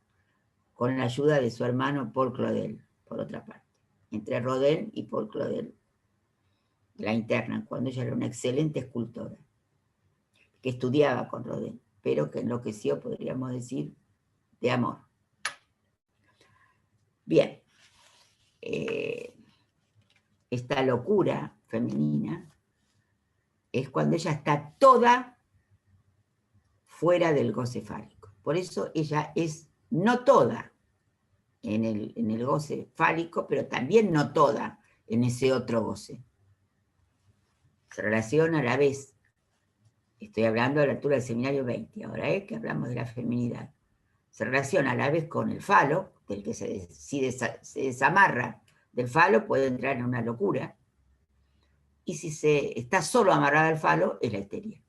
con la ayuda de su hermano Paul Claudel, por otra parte. Entre Rodin y Paul Claudel la internan, cuando ella era una excelente escultora, que estudiaba con Rodin, pero que enloqueció, podríamos decir, de amor. Bien. Esta locura femenina es cuando ella está toda fuera del goce fálico. Por eso ella es no toda en el goce fálico, pero también no toda en ese otro goce. Se relaciona a la vez, estoy hablando a la altura del seminario 20, ahora es que hablamos de la feminidad. Se relaciona a la vez con el falo, del que si se desamarra del falo puede entrar en una locura, y si se está solo amarrada al falo, es la histeria.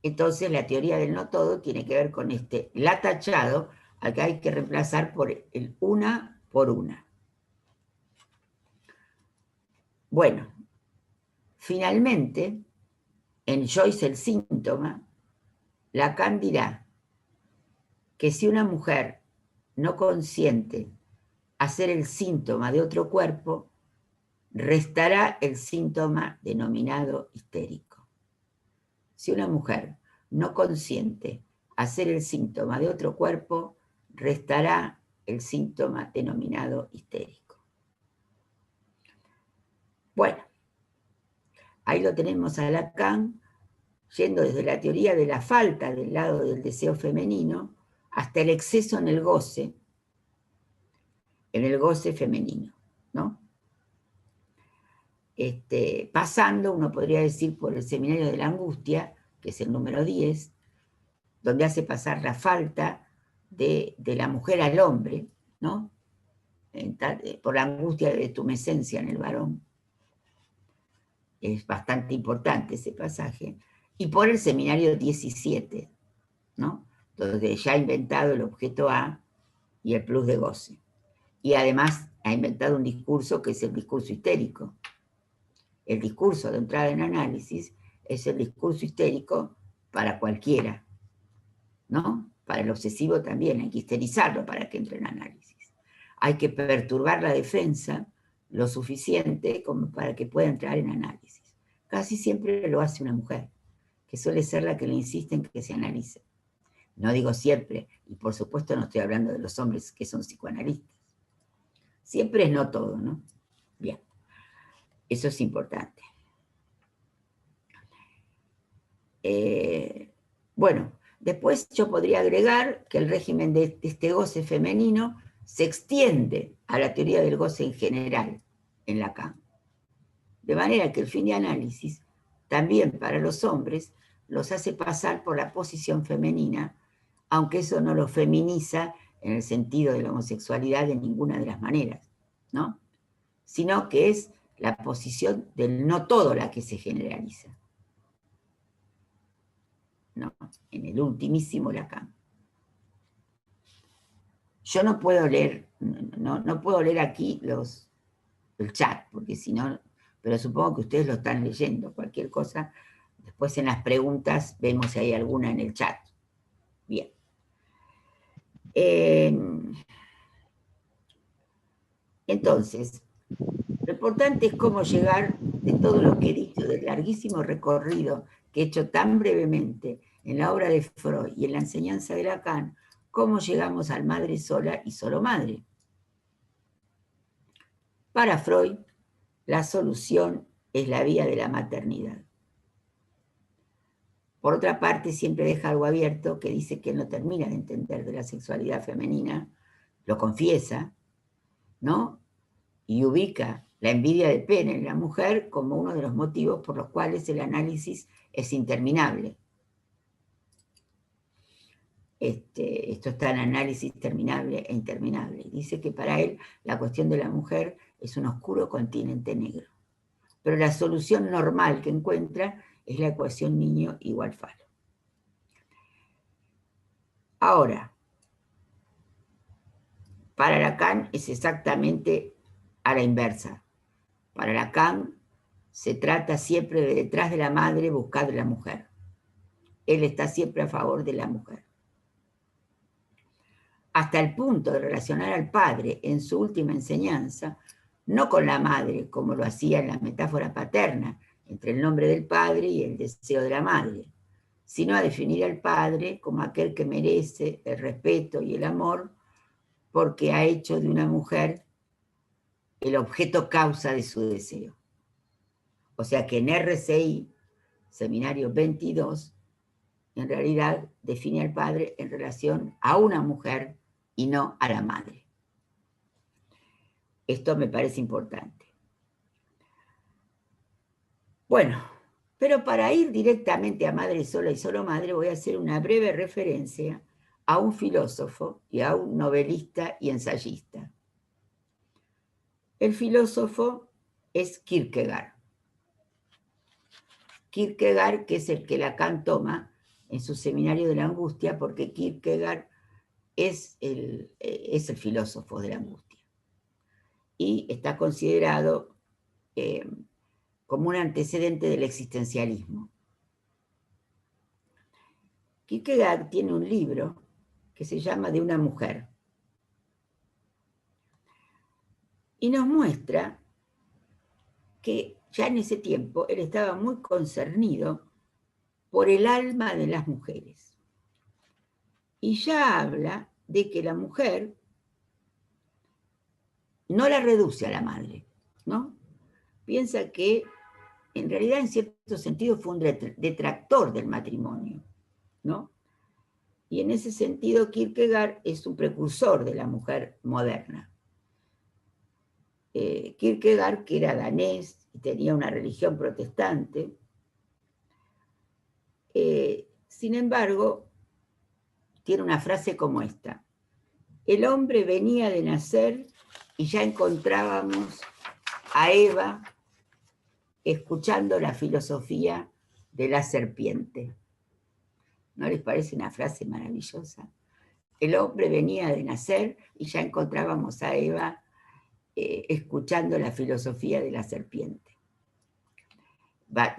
Entonces la teoría del no todo tiene que ver con la tachado, acá hay que reemplazar por el una por una. Bueno, finalmente, en Joyce el síntoma, Lacan dirá que si una mujer no consiente hacer el síntoma de otro cuerpo, restará el síntoma denominado histérico. Si una mujer no consiente hacer el síntoma de otro cuerpo, restará el síntoma denominado histérico. Bueno, ahí lo tenemos a Lacan, yendo desde la teoría de la falta del lado del deseo femenino hasta el exceso en el goce femenino, ¿no? Pasando, uno podría decir, por el seminario de la angustia, que es el número 10, donde hace pasar la falta de la mujer al hombre, ¿no? Por la angustia de tumescencia en el varón. Es bastante importante ese pasaje. Y por el seminario 17, ¿no? Donde ya ha inventado el objeto A y el plus de goce. Y además ha inventado un discurso que es el discurso histérico. El discurso de entrada en análisis es el discurso histérico para cualquiera, ¿no? Para el obsesivo también, hay que histerizarlo para que entre en análisis. Hay que perturbar la defensa lo suficiente como para que pueda entrar en análisis. Casi siempre lo hace una mujer, que suele ser la que le insiste en que se analice. No digo siempre, y por supuesto no estoy hablando de los hombres que son psicoanalistas. Siempre es no todo, ¿no? Bien, eso es importante. Bueno, después yo podría agregar que el régimen de este goce femenino se extiende a la teoría del goce en general en Lacan. De manera que el fin de análisis, también para los hombres, los hace pasar por la posición femenina, aunque eso no lo feminiza en el sentido de la homosexualidad de ninguna de las maneras, ¿no? Sino que es la posición del no todo la que se generaliza. No, en el ultimísimo Lacan. Yo no puedo leer, no puedo leer aquí el chat, porque si no, pero supongo que ustedes lo están leyendo, cualquier cosa. Después en las preguntas vemos si hay alguna en el chat. Bien. Entonces, lo importante es cómo llegar de todo lo que he dicho, del larguísimo recorrido que he hecho tan brevemente en la obra de Freud y en la enseñanza de Lacan, cómo llegamos al madre sola y solo madre. Para Freud, la solución es la vía de la maternidad. Por otra parte, siempre deja algo abierto que dice que él no termina de entender de la sexualidad femenina, lo confiesa, ¿no? Y ubica la envidia de pene en la mujer como uno de los motivos por los cuales el análisis es interminable. Esto está en análisis terminable e interminable. Dice que para él la cuestión de la mujer es un oscuro continente negro. Pero la solución normal que encuentra es la ecuación niño igual falo. Ahora, para Lacan es exactamente a la inversa. Para Lacan se trata siempre de detrás de la madre buscar la mujer. Él está siempre a favor de la mujer. Hasta el punto de relacionar al padre en su última enseñanza, no con la madre, como lo hacía en la metáfora paterna, entre el nombre del padre y el deseo de la madre, sino a definir al padre como aquel que merece el respeto y el amor porque ha hecho de una mujer el objeto causa de su deseo. O sea que en RCI, seminario 22, en realidad define al padre en relación a una mujer y no a la madre. Esto me parece importante. Bueno, pero para ir directamente a madre sola y solo madre voy a hacer una breve referencia a un filósofo y a un novelista y ensayista. El filósofo es Kierkegaard. Kierkegaard, que es el que Lacan toma en su seminario de la angustia, porque Kierkegaard es el filósofo de la angustia. Y está considerado como un antecedente del existencialismo. Kierkegaard tiene un libro que se llama De una mujer. Y nos muestra que ya en ese tiempo él estaba muy concernido por el alma de las mujeres. Y ya habla de que la mujer no la reduce a la madre, ¿no? Piensa que en realidad en cierto sentido fue un detractor del matrimonio, ¿no? Y en ese sentido Kierkegaard es un precursor de la mujer moderna. Kierkegaard, que era danés y tenía una religión protestante, sin embargo, tiene una frase como esta: el hombre venía de nacer y ya encontrábamos a Eva escuchando la filosofía de la serpiente. ¿No les parece una frase maravillosa? El hombre venía de nacer y ya encontrábamos a Eva escuchando la filosofía de la serpiente.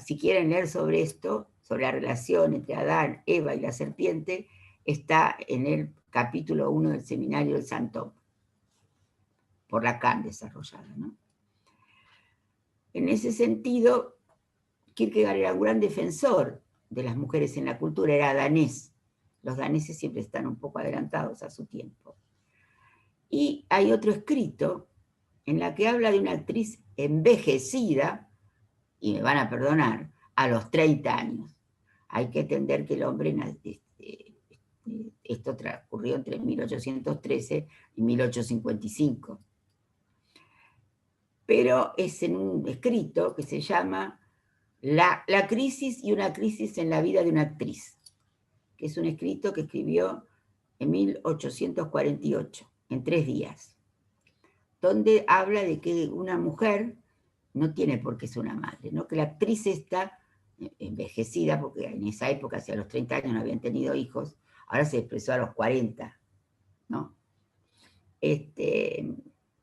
Si quieren leer sobre esto, sobre la relación entre Adán, Eva y la serpiente, está en el capítulo 1 del Seminario del Santo, por Lacan desarrollado, ¿no? En ese sentido, Kierkegaard era un gran defensor de las mujeres en la cultura, era danés. Los daneses siempre están un poco adelantados a su tiempo. Y hay otro escrito en la que habla de una actriz envejecida, y me van a perdonar, a los 30 años. Hay que entender que el hombre, esto transcurrió entre 1813 y 1855. Pero es en un escrito que se llama La crisis y una crisis en la vida de una actriz, que es un escrito que escribió en 1848, en 3 días, donde habla de que una mujer no tiene por qué ser una madre, ¿no? Que la actriz está envejecida, porque en esa época, hacia los 30 años no habían tenido hijos, ahora se expresó a los 40, ¿no?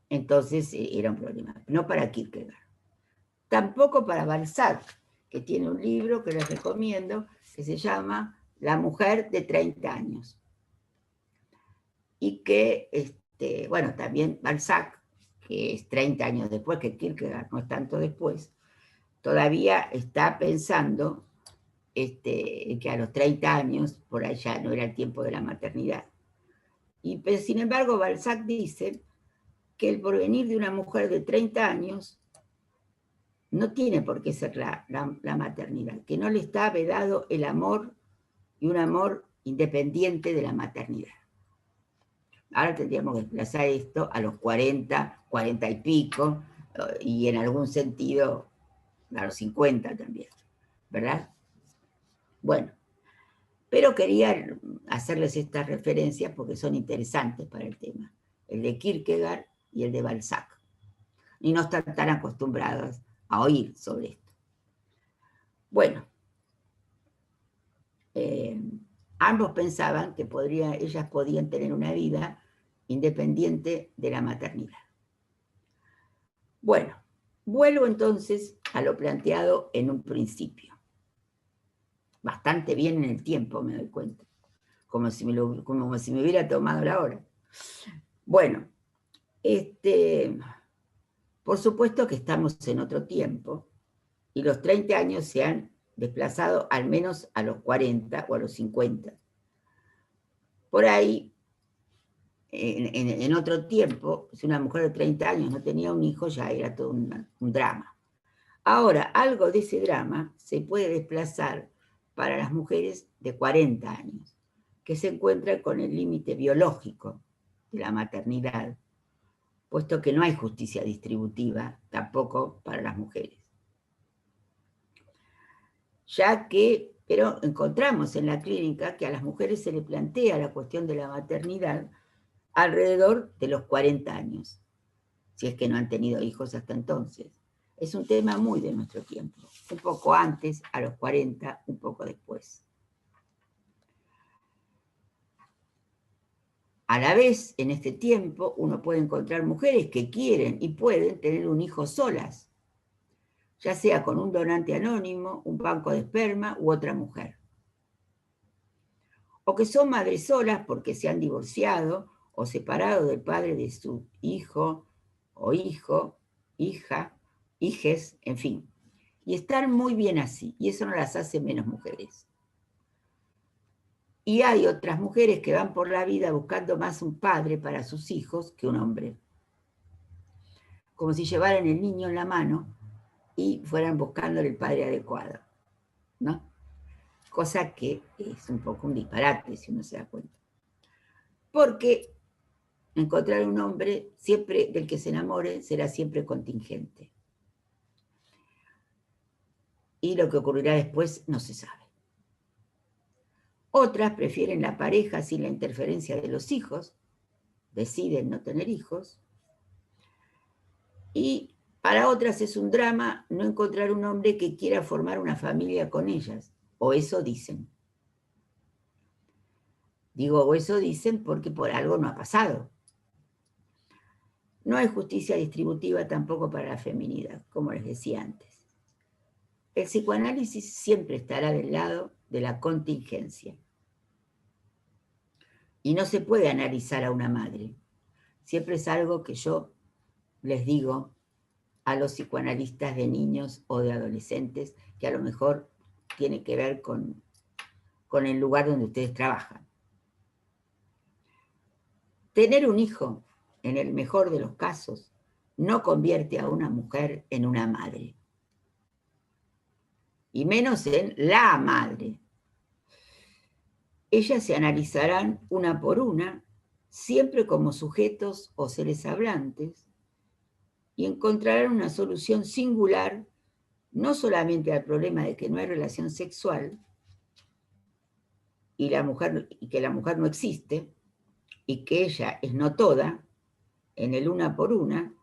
Entonces era un problema, no para Kierkegaard. Tampoco para Balzac, que tiene un libro que les recomiendo, que se llama La mujer de 30 años. Y que, bueno, también Balzac, que es 30 años después que Kierkegaard, no es tanto después, todavía está pensando que a los 30 años, por ahí ya no era el tiempo de la maternidad. Y sin embargo, Balzac dice que el porvenir de una mujer de 30 años no tiene por qué ser la maternidad, que no le está vedado el amor, y un amor independiente de la maternidad. Ahora tendríamos que desplazar esto a los 40, 40 y pico, y en algún sentido a los 50 también, ¿verdad? Bueno, pero quería hacerles estas referencias porque son interesantes para el tema, el de Kierkegaard y el de Balzac, y no están tan acostumbrados a oír sobre esto. Bueno, ambos pensaban que ellas podían tener una vida independiente de la maternidad. Bueno, vuelvo entonces a lo planteado en un principio. Bastante bien en el tiempo, me doy cuenta, como si me hubiera tomado la hora. Bueno, por supuesto que estamos en otro tiempo, y los 30 años se han desplazado al menos a los 40 o a los 50. Por ahí, en otro tiempo, si una mujer de 30 años no tenía un hijo, ya era todo un drama. Ahora, algo de ese drama se puede desplazar para las mujeres de 40 años, que se encuentran con el límite biológico de la maternidad, puesto que no hay justicia distributiva tampoco para las mujeres. Pero encontramos en la clínica que a las mujeres se les plantea la cuestión de la maternidad alrededor de los 40 años, si es que no han tenido hijos hasta entonces. Es un tema muy de nuestro tiempo, un poco antes, a los 40, un poco después. A la vez, en este tiempo, uno puede encontrar mujeres que quieren y pueden tener un hijo solas, ya sea con un donante anónimo, un banco de esperma u otra mujer. O que son madres solas porque se han divorciado o separado del padre de su hijo o hija, hijes, en fin. Y están muy bien así, y eso no las hace menos mujeres. Y hay otras mujeres que van por la vida buscando más un padre para sus hijos que un hombre. Como si llevaran el niño en la mano y fueran buscando el padre adecuado, ¿no? Cosa que es un poco un disparate, si uno se da cuenta. Porque encontrar un hombre siempre del que se enamore será siempre contingente. Y lo que ocurrirá después no se sabe. Otras prefieren la pareja sin la interferencia de los hijos, deciden no tener hijos, y para otras es un drama no encontrar un hombre que quiera formar una familia con ellas, o eso dicen. Digo, o eso dicen porque por algo no ha pasado. No hay justicia distributiva tampoco para la feminidad, como les decía antes. El psicoanálisis siempre estará del lado de la contingencia. Y no se puede analizar a una madre. Siempre es algo que yo les digo a los psicoanalistas de niños o de adolescentes, que a lo mejor tiene que ver con el lugar donde ustedes trabajan. Tener un hijo, en el mejor de los casos, no convierte a una mujer en una madre. Y menos en la madre. Ellas se analizarán una por una, siempre como sujetos o seres hablantes, y encontrarán una solución singular, no solamente al problema de que no hay relación sexual, y que la mujer no existe, y que ella es no toda, en el una por una,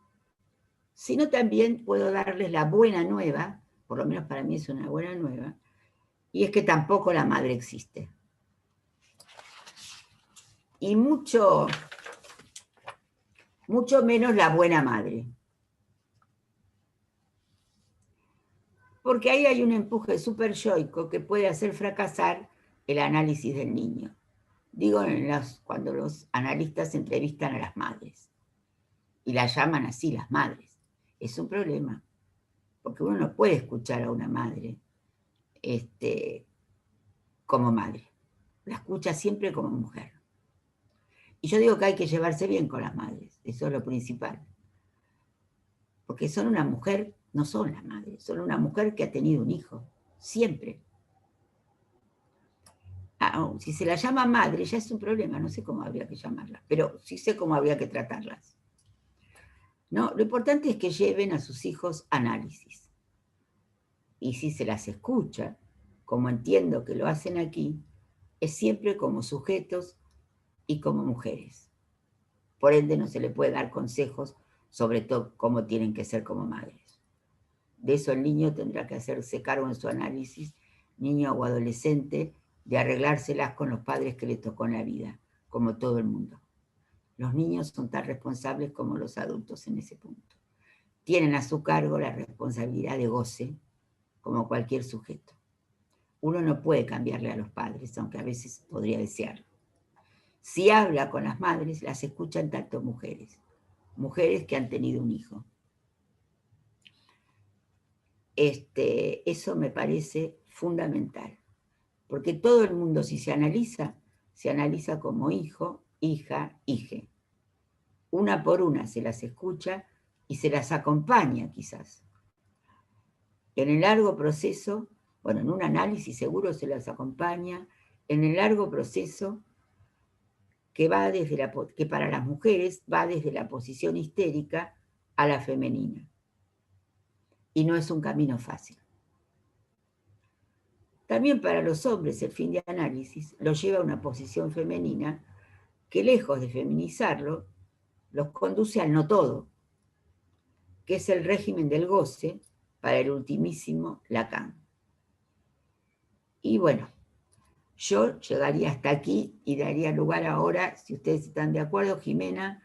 sino también puedo darles la buena nueva, por lo menos para mí es una buena nueva, y es que tampoco la madre existe. Y mucho menos la buena madre. Porque ahí hay un empuje súper yoico que puede hacer fracasar el análisis del niño. Digo cuando los analistas entrevistan a las madres, y las llaman así las madres. Es un problema, porque uno no puede escuchar a una madre como madre. La escucha siempre como mujer. Y yo digo que hay que llevarse bien con las madres, eso es lo principal. Porque son una mujer, no son las madres, son una mujer que ha tenido un hijo, siempre. Si se la llama madre ya es un problema, no sé cómo habría que llamarla, pero sí sé cómo habría que tratarlas. No, lo importante es que lleven a sus hijos análisis. Y si se las escucha, como entiendo que lo hacen aquí, es siempre como sujetos y como mujeres. Por ende no se le puede dar consejos sobre todo cómo tienen que ser como madres. De eso el niño tendrá que hacerse cargo en su análisis, niño o adolescente, de arreglárselas con los padres que le tocó en la vida, como todo el mundo. Los niños son tan responsables como los adultos en ese punto. Tienen a su cargo la responsabilidad de goce, como cualquier sujeto. Uno no puede cambiarle a los padres, aunque a veces podría desearlo. Si habla con las madres, las escuchan tanto mujeres que han tenido un hijo. Eso me parece fundamental, porque todo el mundo, si se analiza como hijo, hija, hije. Una por una se las escucha y se las acompaña quizás. En el largo proceso, bueno, en un análisis seguro se las acompaña, en el largo proceso que para las mujeres va desde la posición histérica a la femenina. Y no es un camino fácil. También para los hombres el fin de análisis los lleva a una posición femenina que, lejos de feminizarlo, los conduce al no todo, que es el régimen del goce para el ultimísimo Lacan. Y bueno, yo llegaría hasta aquí y daría lugar ahora, si ustedes están de acuerdo, Jimena,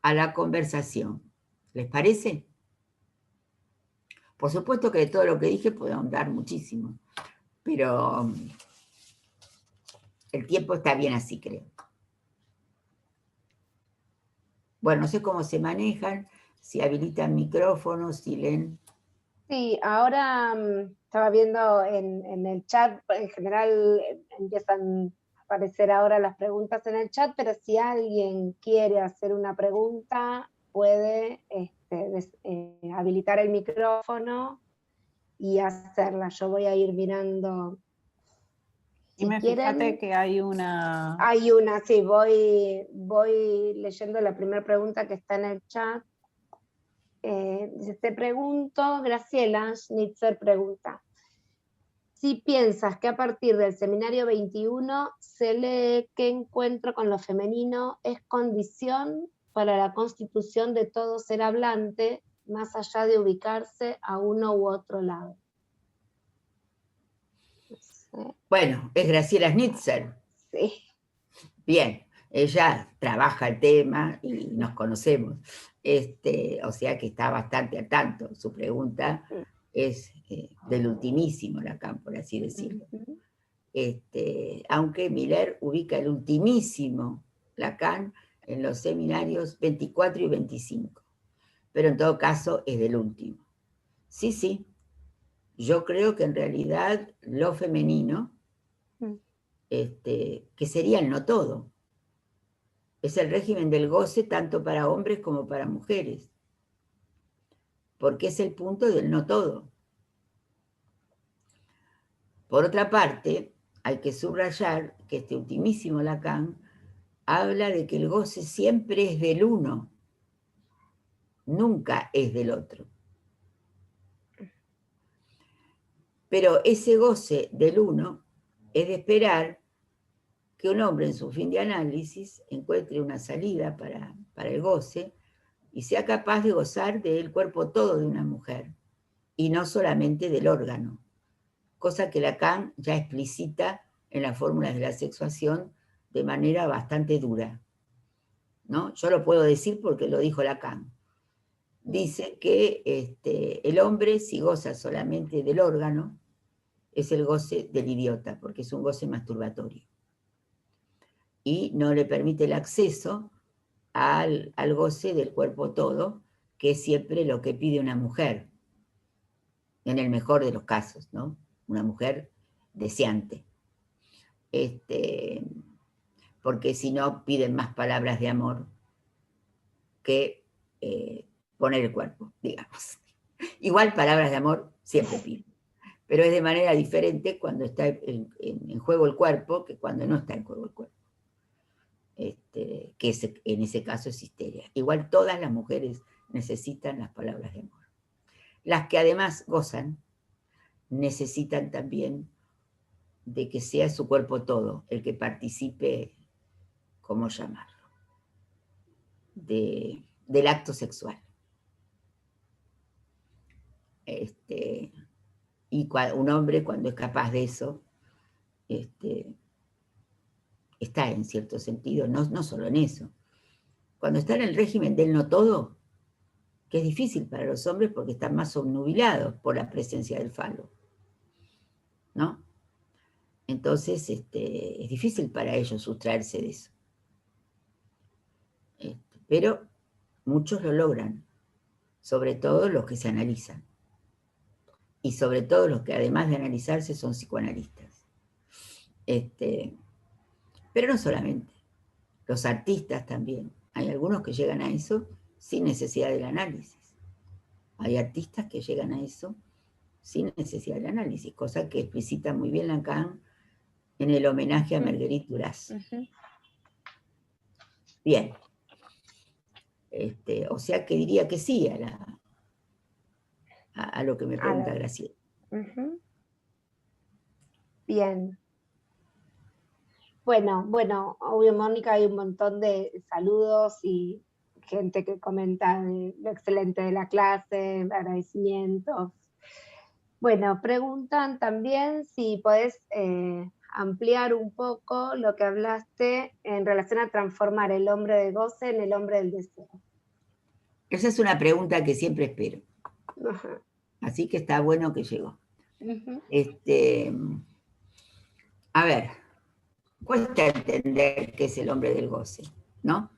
a la conversación. ¿Les parece? Por supuesto que de todo lo que dije puedo ahondar muchísimo, pero el tiempo está bien así, creo. Bueno, no sé cómo se manejan, si habilitan micrófonos, si leen Sí, ahora estaba viendo en el chat, en general empiezan a aparecer ahora las preguntas en el chat, pero si alguien quiere hacer una pregunta, puede habilitar el micrófono y hacerla. Yo voy a ir mirando. Y me fíjate que hay una... Hay una, sí, voy leyendo la primera pregunta que está en el chat. Te pregunto, Graciela Schnitzer pregunta, si piensas que a partir del seminario 21 se lee que encuentro con lo femenino es condición para la constitución de todo ser hablante, más allá de ubicarse a uno u otro lado. No sé. Bueno, es Graciela Schnitzer. Sí. Bien, ella trabaja el tema y nos conocemos, o sea que está bastante al tanto. Su pregunta es del ultimísimo Lacan, por así decirlo. Aunque Miller ubica el ultimísimo Lacan en los seminarios 24 y 25, pero en todo caso es del último. Sí, sí, yo creo que en realidad lo femenino, que sería el no todo, es el régimen del goce tanto para hombres como para mujeres, porque es el punto del no todo. Por otra parte, hay que subrayar que este ultimísimo Lacan habla de que el goce siempre es del uno, nunca es del otro. Pero ese goce del uno es de esperar que un hombre en su fin de análisis encuentre una salida para el goce y sea capaz de gozar del cuerpo todo de una mujer, y no solamente del órgano, cosa que Lacan ya explicita en las fórmulas de la sexuación de manera bastante dura, ¿no? Yo lo puedo decir porque lo dijo Lacan. Dice que el hombre, si goza solamente del órgano, es el goce del idiota, porque es un goce masturbatorio. Y no le permite el acceso al goce del cuerpo todo, que es siempre lo que pide una mujer, en el mejor de los casos, ¿no? Una mujer deseante. Porque si no piden más palabras de amor que poner el cuerpo, digamos. Igual palabras de amor siempre piden, pero es de manera diferente cuando está en juego el cuerpo que cuando no está en juego el cuerpo. Que en ese caso es histeria. Igual todas las mujeres necesitan las palabras de amor. Las que además gozan, necesitan también de que sea su cuerpo todo el que participe, ¿cómo llamarlo?, del acto sexual. Y un hombre, cuando es capaz de eso, está en cierto sentido, no solo en eso. Cuando está en el régimen del no todo, que es difícil para los hombres porque están más obnubilados por la presencia del falo, ¿no? Entonces es difícil para ellos sustraerse de eso. Pero muchos lo logran, sobre todo los que se analizan. Y sobre todo los que además de analizarse son psicoanalistas. Pero no solamente, los artistas también. Hay algunos que llegan a eso sin necesidad del análisis. Hay artistas que llegan a eso sin necesidad del análisis, cosa que explicita muy bien Lacan en el homenaje a Marguerite Duras. Bien. O sea que diría que sí a lo que me pregunta Graciela. Bien. Bueno, obvio, Mónica, hay un montón de saludos y gente que comenta lo excelente de la clase, agradecimientos. Bueno, preguntan también si podés ampliar un poco lo que hablaste en relación a transformar el hombre de goce en el hombre del deseo. Esa es una pregunta que siempre espero. Ajá. Así que está bueno que llegó. A ver, cuesta entender qué es el hombre del goce, ¿no?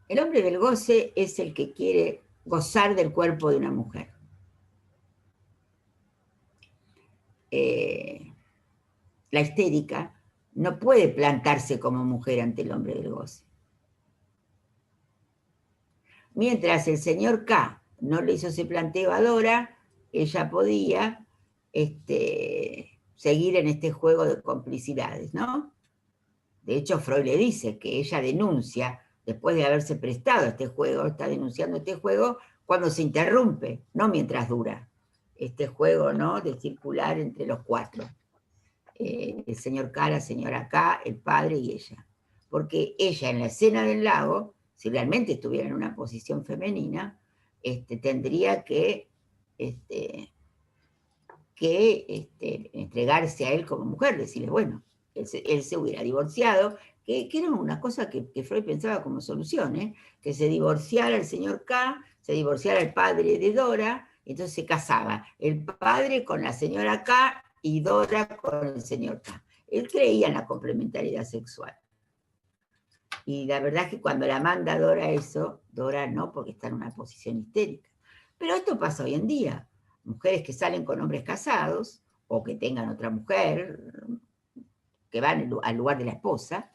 El hombre del goce es el que quiere gozar del cuerpo de una mujer. la histérica no puede plantarse como mujer ante el hombre del goce. Mientras el señor K no le hizo ese planteo a Dora, ella podía seguir en este juego de complicidades, ¿no? De hecho, Freud le dice que ella denuncia, después de haberse prestado a este juego, está denunciando este juego cuando se interrumpe, no mientras dura. Este juego, ¿no?, de circular entre los cuatro. El señor K, la señora K, el padre y ella. Porque ella en la escena del lago, si realmente estuviera en una posición femenina, tendría que entregarse a él como mujer, decirle, bueno, él se hubiera divorciado, que era una cosa que Freud pensaba como solución, que se divorciara el señor K, se divorciara el padre de Dora, entonces se casaba el padre con la señora K y Dora con el señor K. Él creía en la complementariedad sexual. Y la verdad es que cuando la manda Dora eso, Dora no, porque está en una posición histérica. Pero esto pasa hoy en día. Mujeres que salen con hombres casados, o que tengan otra mujer, que van al lugar de la esposa,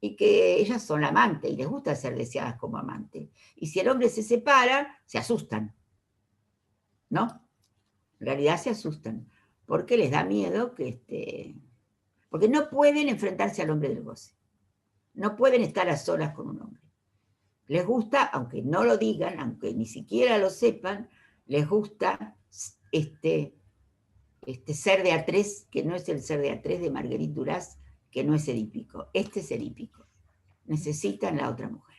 y que ellas son la amante, y les gusta ser deseadas como amante. Y si el hombre se separa, se asustan. ¿No? En realidad se asustan, porque les da miedo porque no pueden enfrentarse al hombre del goce. No pueden estar a solas con un hombre. Les gusta, aunque no lo digan, aunque ni siquiera lo sepan, les gusta ser de A3, que no es el ser de A3 de Marguerite Duras, que no es edípico. Este es edípico. Necesitan la otra mujer,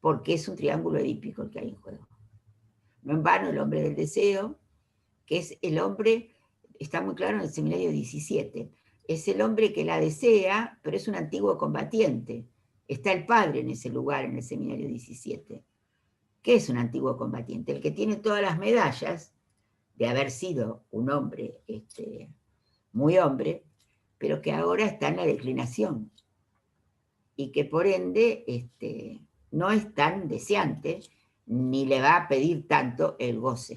porque es un triángulo edípico el que hay en juego. No en vano el hombre del deseo, que es el hombre, está muy claro en el seminario 17, es el hombre que la desea, pero es un antiguo combatiente. Está el padre en ese lugar, en el seminario 17. ¿Qué es un antiguo combatiente? El que tiene todas las medallas de haber sido un hombre, muy hombre, pero que ahora está en la declinación. Y que por ende no es tan deseante, ni le va a pedir tanto el goce.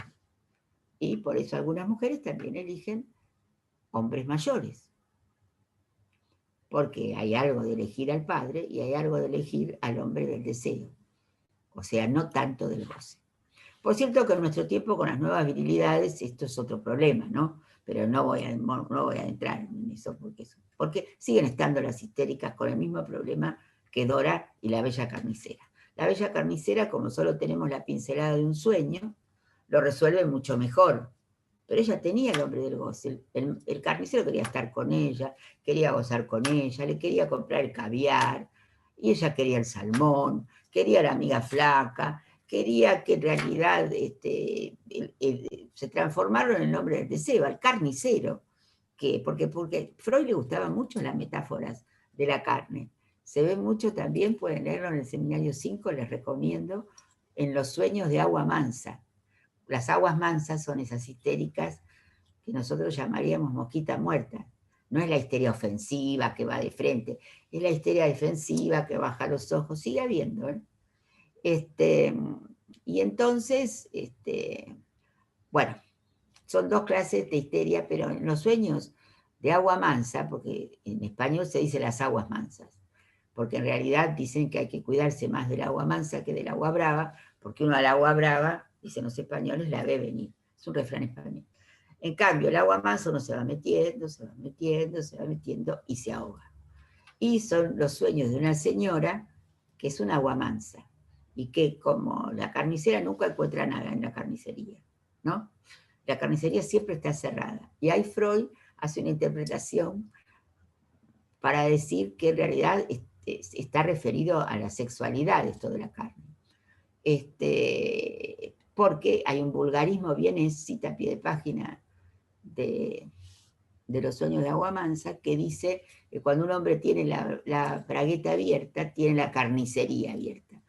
Y por eso algunas mujeres también eligen hombres mayores. Porque hay algo de elegir al padre y hay algo de elegir al hombre del deseo. O sea, no tanto del goce. Por cierto que en nuestro tiempo, con las nuevas virilidades, esto es otro problema, ¿no? Pero no voy a entrar en eso, porque siguen estando las histéricas con el mismo problema que Dora y la bella carnicera. La bella carnicera, como solo tenemos la pincelada de un sueño, lo resuelve mucho mejor. Pero ella tenía el hombre del goce. El carnicero quería estar con ella, quería gozar con ella, le quería comprar el caviar, y ella quería el salmón, quería la amiga flaca, quería que en realidad se transformaron en el nombre del deseo, al carnicero, porque Freud le gustaban mucho las metáforas de la carne. Se ve mucho también, pueden leerlo en el seminario 5, les recomiendo, en Los sueños de agua mansa. Las aguas mansas son esas histéricas que nosotros llamaríamos mosquita muerta. No es la histeria ofensiva que va de frente, es la histeria defensiva que baja los ojos, sigue habiendo, ¿eh? Y entonces, bueno, son dos clases de histeria, pero en los sueños de agua mansa, porque en español se dice las aguas mansas, porque en realidad dicen que hay que cuidarse más del agua mansa que del agua brava, porque uno al agua brava, dicen los españoles, la ve venir. Es un refrán español. En cambio, el agua mansa uno se va metiendo, se va metiendo, se va metiendo y se ahoga. Y son los sueños de una señora que es un agua mansa y que, como la carnicera, nunca encuentra nada en la carnicería, ¿no? La carnicería siempre está cerrada. Y ahí Freud hace una interpretación para decir que en realidad está referido a la sexualidad esto de la carne. Porque hay un vulgarismo, viene cita a pie de página de Los sueños de agua mansa, que dice que cuando un hombre tiene la bragueta abierta, tiene la carnicería abierta.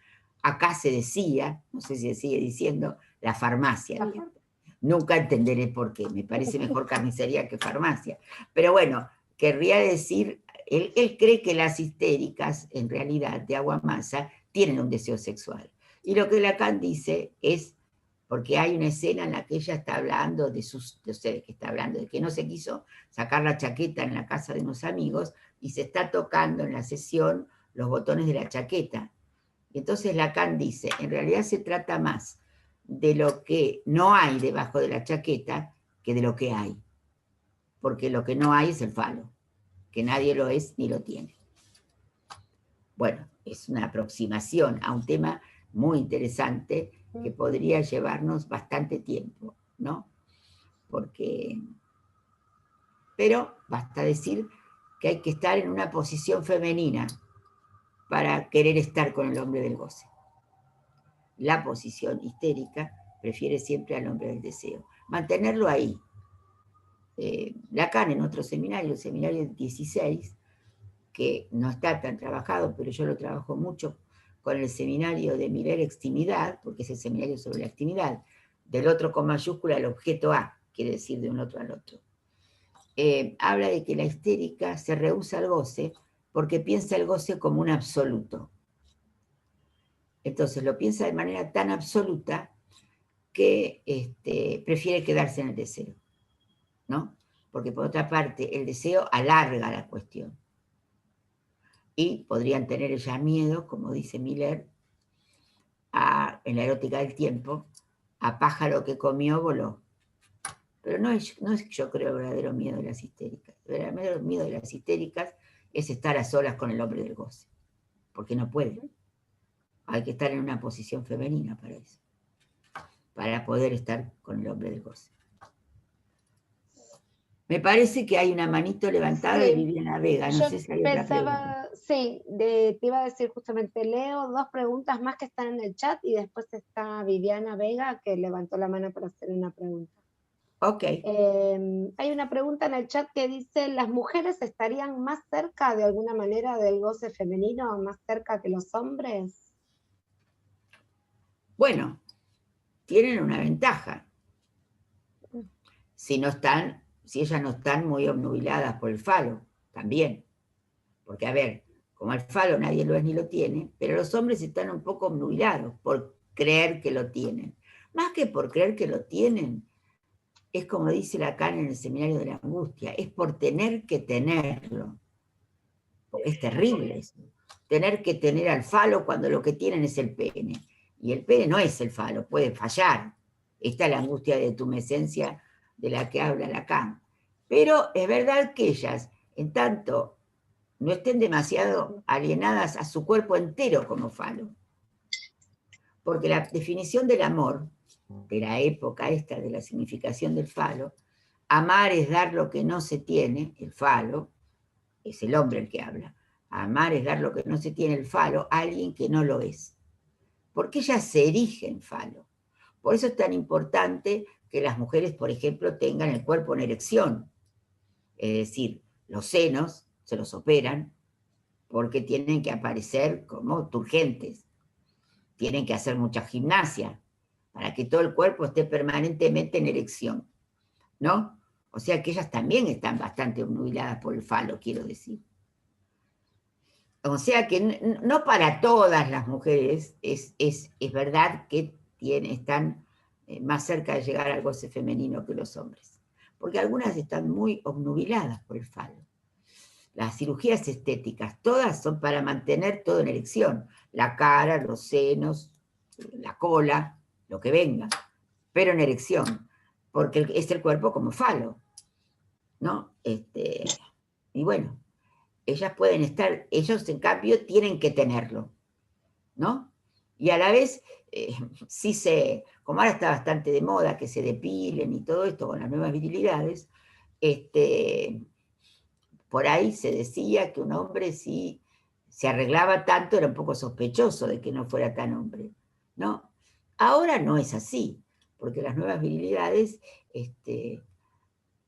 Acá se decía, no sé si se sigue diciendo, la farmacia abierta. Nunca entenderé por qué, me parece mejor carnicería que farmacia. Pero bueno, querría decir, él cree que las histéricas, en realidad, de agua mansa, tienen un deseo sexual. Y lo que Lacan dice es porque hay una escena en la que ella está hablando de ustedes que está hablando de que no se quiso sacar la chaqueta en la casa de unos amigos y se está tocando en la sesión los botones de la chaqueta. Y entonces Lacan dice, en realidad se trata más de lo que no hay debajo de la chaqueta que de lo que hay. Porque lo que no hay es el falo, que nadie lo es ni lo tiene. Bueno, es una aproximación a un tema muy interesante que podría llevarnos bastante tiempo, ¿no? Pero basta decir que hay que estar en una posición femenina para querer estar con el hombre del goce. La posición histérica prefiere siempre al hombre del deseo. Mantenerlo ahí. Lacan en otro seminario, el seminario 16, que no está tan trabajado, pero yo lo trabajo mucho con el seminario de Miller Extimidad, porque es el seminario sobre la extimidad, del otro con mayúscula el objeto A, quiere decir de un otro al otro. Habla de que la histérica se rehúsa al goce porque piensa el goce como un absoluto. Entonces lo piensa de manera tan absoluta que prefiere quedarse en el deseo, ¿no? Porque por otra parte el deseo alarga la cuestión. Y podrían tener ya miedo, como dice Miller, en la erótica del tiempo, a pájaro que comió voló. Pero no es yo creo el verdadero miedo de las histéricas. El verdadero miedo de las histéricas es estar a solas con el hombre del goce, porque no puede. Hay que estar en una posición femenina para eso, para poder estar con el hombre del goce. Me parece que hay una manito levantada de Viviana Vega, no sé si hay otra pregunta. Sí, te iba a decir justamente, leo 2 preguntas más que están en el chat y después está Viviana Vega que levantó la mano para hacer una pregunta. Ok. Hay una pregunta en el chat que dice, ¿las mujeres estarían más cerca de alguna manera del goce femenino, más cerca que los hombres? Bueno, tienen una ventaja. Si ellas no están muy obnubiladas por el falo, también. Porque, a ver, como el falo nadie lo es ni lo tiene, pero los hombres están un poco obnubilados por creer que lo tienen. Más que por creer que lo tienen, es como dice Lacan en el seminario de la angustia, es por tener que tenerlo. Porque es terrible eso. Tener que tener al falo cuando lo que tienen es el pene. Y el pene no es el falo, puede fallar. Esta es la angustia de tumescencia de la que habla Lacan. Pero es verdad que ellas, en tanto no estén demasiado alienadas a su cuerpo entero como falo. Porque la definición del amor, de la época esta de la significación del falo, amar es dar lo que no se tiene, el falo, es el hombre el que habla. Amar es dar lo que no se tiene, el falo, a alguien que no lo es. Porque ellas se erigen falo. Por eso es tan importante que las mujeres, por ejemplo, tengan el cuerpo en erección. Es decir, los senos se los operan porque tienen que aparecer como turgentes. Tienen que hacer mucha gimnasia para que todo el cuerpo esté permanentemente en erección, ¿no? O sea que ellas también están bastante obnubiladas por el falo, quiero decir. O sea que no para todas las mujeres es verdad que están más cerca de llegar al goce femenino que los hombres. Porque algunas están muy obnubiladas por el falo. Las cirugías estéticas, todas son para mantener todo en erección. La cara, los senos, la cola, lo que venga, pero en erección. Porque es el cuerpo como falo, ¿no? Y bueno, ellas pueden estar, ellos en cambio tienen que tenerlo, ¿no? Y a la vez, como ahora está bastante de moda que se depilen y todo esto con las nuevas virilidades, por ahí se decía que un hombre si se arreglaba tanto era un poco sospechoso de que no fuera tan hombre, ¿no? Ahora no es así, porque las nuevas virilidades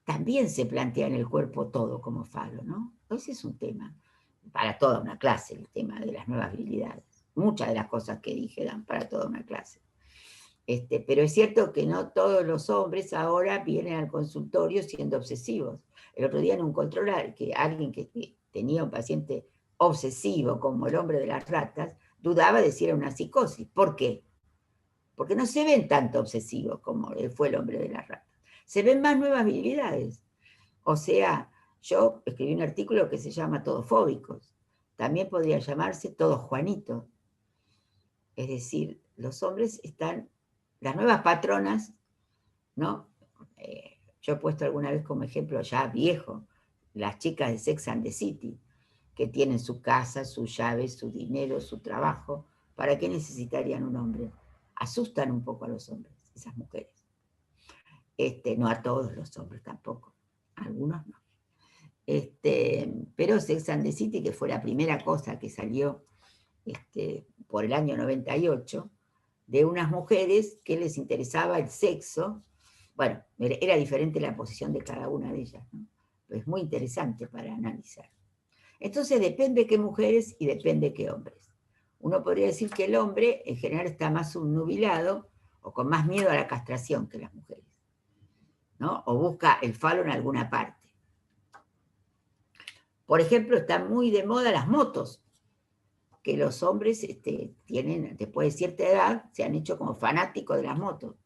también se plantean el cuerpo todo como falo, ¿no? Ese es un tema para toda una clase, el tema de las nuevas virilidades. Muchas de las cosas que dije dan para toda una clase. Pero es cierto que no todos los hombres ahora vienen al consultorio siendo obsesivos. El otro día en un control, que alguien que tenía un paciente obsesivo, como el hombre de las ratas, dudaba de si era una psicosis. ¿Por qué? porque no se ven tanto obsesivos como fue el hombre de las ratas. Se ven más nuevas habilidades. O sea, yo escribí un artículo que se llama Todos Fóbicos. También podría llamarse Todos Juanitos. Es decir, los hombres están, las nuevas patronas, ¿no? Yo he puesto alguna vez como ejemplo ya viejo, las chicas de Sex and the City, que tienen su casa, sus llaves, su dinero, su trabajo. ¿Para qué necesitarían un hombre? Asustan un poco a los hombres, esas mujeres. No a todos los hombres tampoco, algunos no. Pero Sex and the City, que fue la primera cosa que salió por el año 98, de unas mujeres que les interesaba el sexo. Bueno, era diferente la posición de cada una de ellas, ¿no? Pero es muy interesante para analizar. Entonces depende qué mujeres y depende qué hombres. Uno podría decir que el hombre en general está más subnubilado o con más miedo a la castración que las mujeres, ¿no? O busca el falo en alguna parte. Por ejemplo, están muy de moda las motos, que los hombres tienen, después de cierta edad, se han hecho como fanáticos de las motos.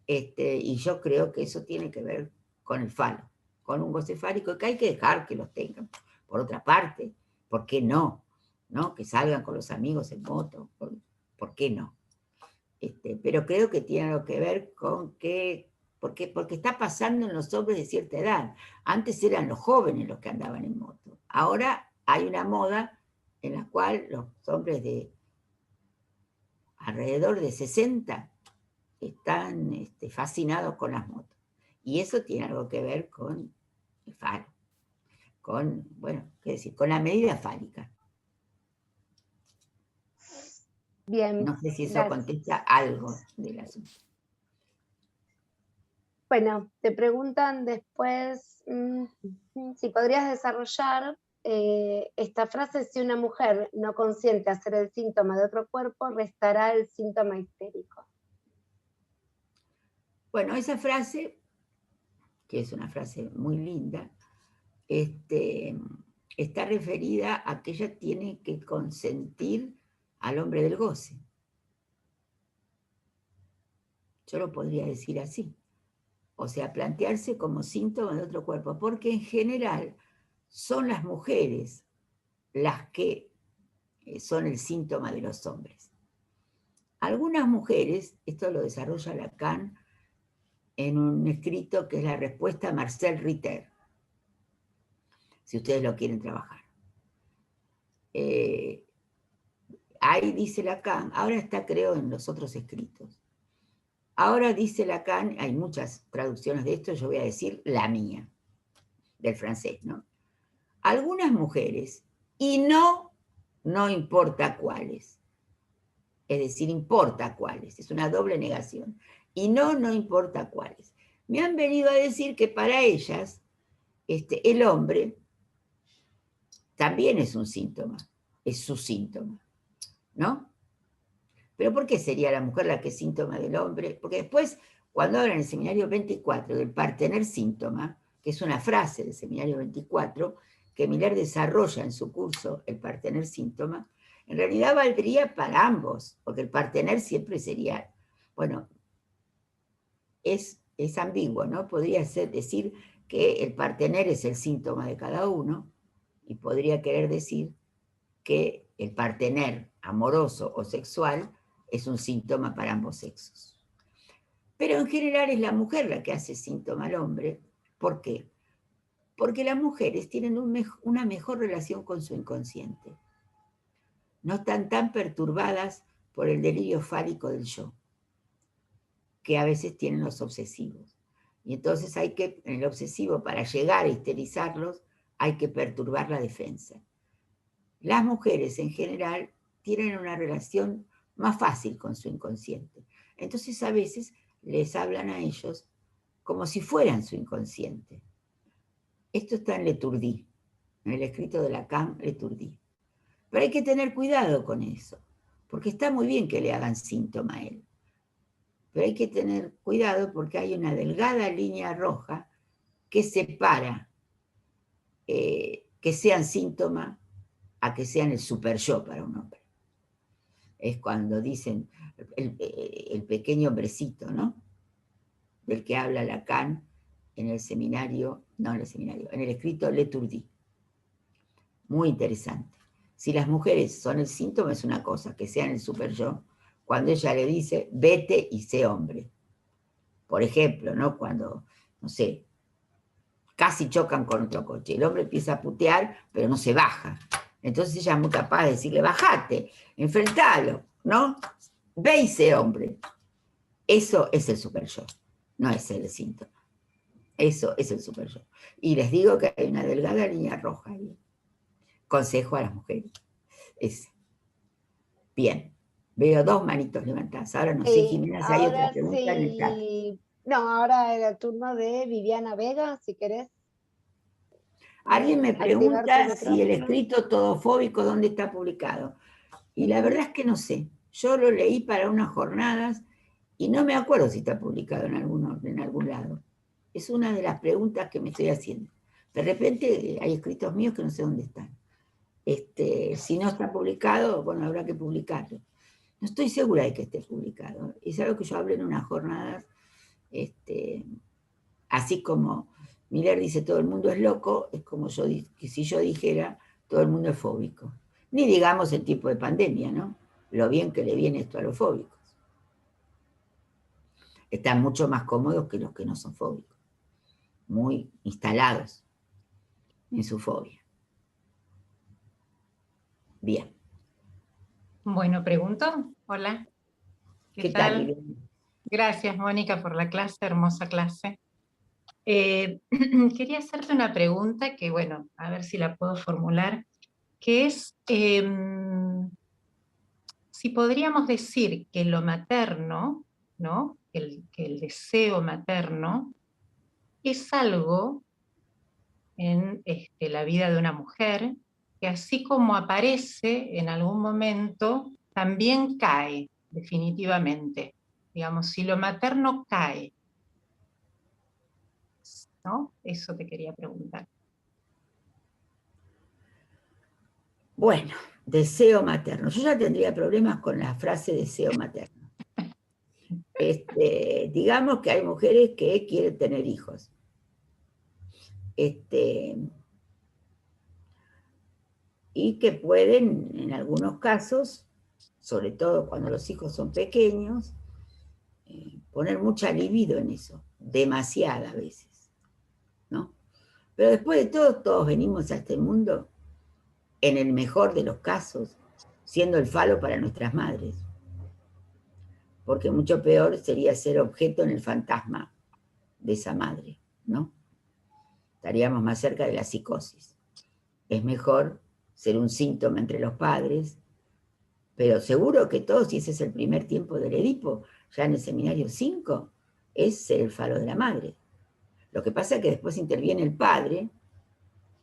Y yo creo que eso tiene que ver con el falo, con un goce fálico, que hay que dejar que los tengan. Por otra parte, ¿por qué no? ¿No? Que salgan con los amigos en moto, ¿por qué no? Pero creo que tiene algo que ver con que, porque está pasando en los hombres de cierta edad. Antes eran los jóvenes los que andaban en moto. Ahora hay una moda en la cual los hombres de alrededor de 60 están fascinados con las motos. Y eso tiene algo que ver con el falo, con, bueno, qué decir, con la medida fálica. Bien. No sé si eso Gracias. contesta algo del asunto. Bueno, te preguntan después si podrías desarrollar esta frase: si una mujer no consiente hacer el síntoma de otro cuerpo, restará el síntoma histérico. Bueno, esa frase, que es una frase muy linda, está referida a que ella tiene que consentir al hombre del goce. Yo lo podría decir así. O sea, plantearse como síntoma de otro cuerpo, porque en general son las mujeres las que son el síntoma de los hombres. Algunas mujeres, esto lo desarrolla Lacan en un escrito que es la respuesta a Marcel Ritter, si ustedes lo quieren trabajar. Ahí dice Lacan, ahora está creo en los otros escritos. Ahora dice Lacan, hay muchas traducciones de esto, yo voy a decir la mía, del francés, ¿no? Algunas mujeres, y no importa cuáles, es decir, importa cuáles, es una doble negación, y no importa cuáles, me han venido a decir que para ellas el hombre también es un síntoma, es su síntoma, ¿no? ¿Pero por qué sería la mujer la que es síntoma del hombre? Porque después, cuando hablan en el seminario 24 del partener síntoma, que es una frase del seminario 24, que Miller desarrolla en su curso, el partener síntoma, en realidad valdría para ambos, porque el partener siempre sería, bueno, es ambiguo, ¿no? Podría decir que el partener es el síntoma de cada uno, y podría querer decir que el partener amoroso o sexual es un síntoma para ambos sexos. Pero en general es la mujer la que hace síntoma al hombre. ¿Por qué? Porque las mujeres tienen una mejor relación con su inconsciente. No están tan perturbadas por el delirio fálico del yo, que a veces tienen los obsesivos. Y entonces en el obsesivo, para llegar a histerizarlos, hay que perturbar la defensa. Las mujeres en general tienen una relación más fácil con su inconsciente. Entonces a veces les hablan a ellos como si fueran su inconsciente. Esto está en Leturdi, en el escrito de Lacan, Leturdi. Pero hay que tener cuidado con eso, porque está muy bien que le hagan síntoma a él. Pero hay que tener cuidado porque hay una delgada línea roja que separa que sean síntoma a que sean el super yo para un hombre. Es cuando dicen el pequeño hombrecito, ¿no? Del que habla Lacan en el seminario, no en el seminario, en el escrito L'Etourdi. Muy interesante. Si las mujeres son el síntoma es una cosa, que sean el super yo, cuando ella le dice, vete y sé hombre. Por ejemplo, ¿no? Cuando, no sé, casi chocan con otro coche, el hombre empieza a putear, pero no se baja. Entonces ella es muy capaz de decirle, bajate, enfrentalo, ¿no? Ve y sé hombre. Eso es el super yo, no es el síntoma. Eso es el super yo. Y les digo que hay una delgada línea roja ahí. Consejo a las mujeres. Ese. Bien. Veo 2 manitos levantadas. Ahora no sé, Jimena, si hay otra Ahora pregunta en el chat. sí. No, ahora era el turno de Viviana Vega, si querés. Alguien me Activar tu pregunta si el micrófono. escrito todofóbico, ¿dónde está publicado? Y la verdad es que no sé. Yo lo leí para unas jornadas y no me acuerdo si está publicado en algún lado. Es una de las preguntas que me estoy haciendo. De repente hay escritos míos que no sé dónde están. Si no está publicado, bueno, habrá que publicarlo. No estoy segura de que esté publicado. Es algo que yo hablé en unas jornadas, así como Miller dice todo el mundo es loco, es como que si yo dijera todo el mundo es fóbico. Ni digamos el tipo de pandemia, ¿no? Lo bien que le viene esto a los fóbicos. Están mucho más cómodos que los que no son fóbicos. Muy instalados en su fobia. Bien. Bueno, pregunto. Hola. ¿Qué tal? Gracias, Mónica, por la clase, hermosa clase. Quería hacerte una pregunta que, bueno, a ver si la puedo formular, que es si podríamos decir que lo materno, ¿no? Que el deseo materno es algo en la vida de una mujer que así como aparece en algún momento, también cae definitivamente. Digamos, si lo materno cae, ¿no? Eso te quería preguntar. Bueno, deseo materno. Yo ya tendría problemas con la frase deseo materno. Digamos que hay mujeres que quieren tener hijos. Y que pueden, en algunos casos, sobre todo cuando los hijos son pequeños, poner mucha libido en eso, demasiada a veces, ¿no? Pero después de todo, todos venimos a este mundo, en el mejor de los casos, siendo el falo para nuestras madres. Porque mucho peor sería ser objeto en el fantasma de esa madre, ¿no? Estaríamos más cerca de la psicosis. Es mejor ser un síntoma entre los padres, pero seguro que todos, si ese es el primer tiempo del Edipo, ya en el seminario 5, es ser el falo de la madre. Lo que pasa es que después interviene el padre,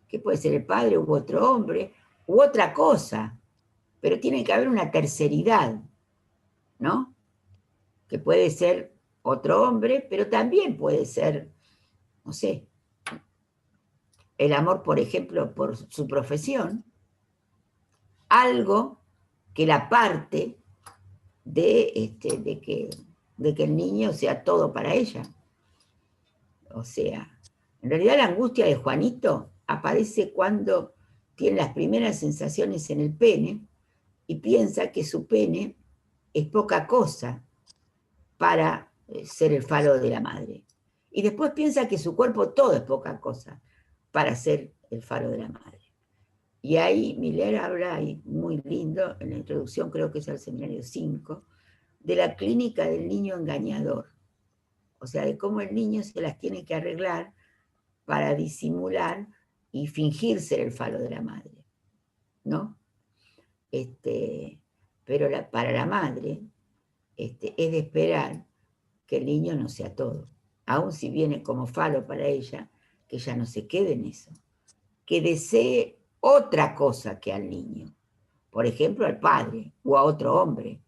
que puede ser el padre u otro hombre, u otra cosa, pero tiene que haber una terceridad, ¿no? Que puede ser otro hombre, pero también puede ser, no sé, el amor, por ejemplo, por su profesión, algo que la parte de que el niño sea todo para ella. O sea, en realidad la angustia de Juanito aparece cuando tiene las primeras sensaciones en el pene y piensa que su pene es poca cosa para ser el falo de la madre. Y después piensa que su cuerpo todo es poca cosa para ser el falo de la madre. Y ahí Miller habla, y muy lindo, en la introducción creo que es al seminario 5, de la clínica del niño engañador. O sea, de cómo el niño se las tiene que arreglar para disimular y fingir ser el falo de la madre, ¿no? Pero para la madre es de esperar que el niño no sea todo. Aun si viene como falo para ella, que ella no se quede en eso. Que desee otra cosa que al niño. Por ejemplo, al padre, o a otro hombre,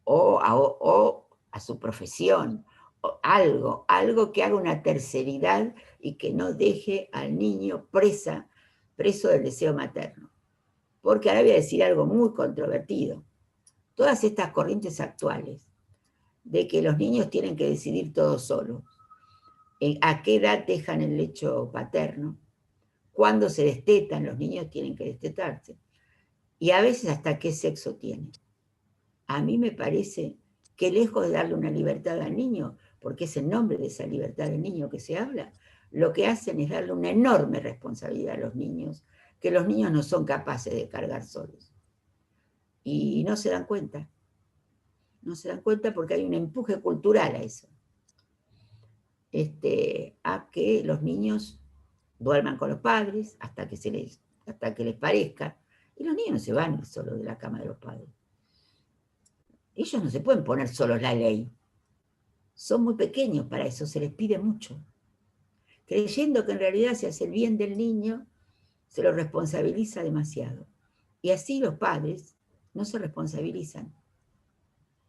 o a su profesión, o algo que haga una terceridad y que no deje al niño preso del deseo materno. Porque ahora voy a decir algo muy controvertido. todas estas corrientes actuales, de que los niños tienen que decidir todo solos, a qué edad dejan el lecho paterno, cuándo se destetan, los niños tienen que destetarse, y a veces hasta qué sexo tienen. A mí me parece que lejos de darle una libertad al niño, porque es el nombre de esa libertad del niño que se habla, lo que hacen es darle una enorme responsabilidad a los niños, que los niños no son capaces de cargar solos. Y no se dan cuenta. No se dan cuenta porque hay un empuje cultural a eso. A que los niños duerman con los padres hasta que les parezca. Y los niños no se van solos de la cama de los padres. Ellos no se pueden poner solos la ley. Son muy pequeños para eso, se les pide mucho. Creyendo que en realidad se hace el bien del niño, se lo responsabiliza demasiado. Y así los padres no se responsabilizan.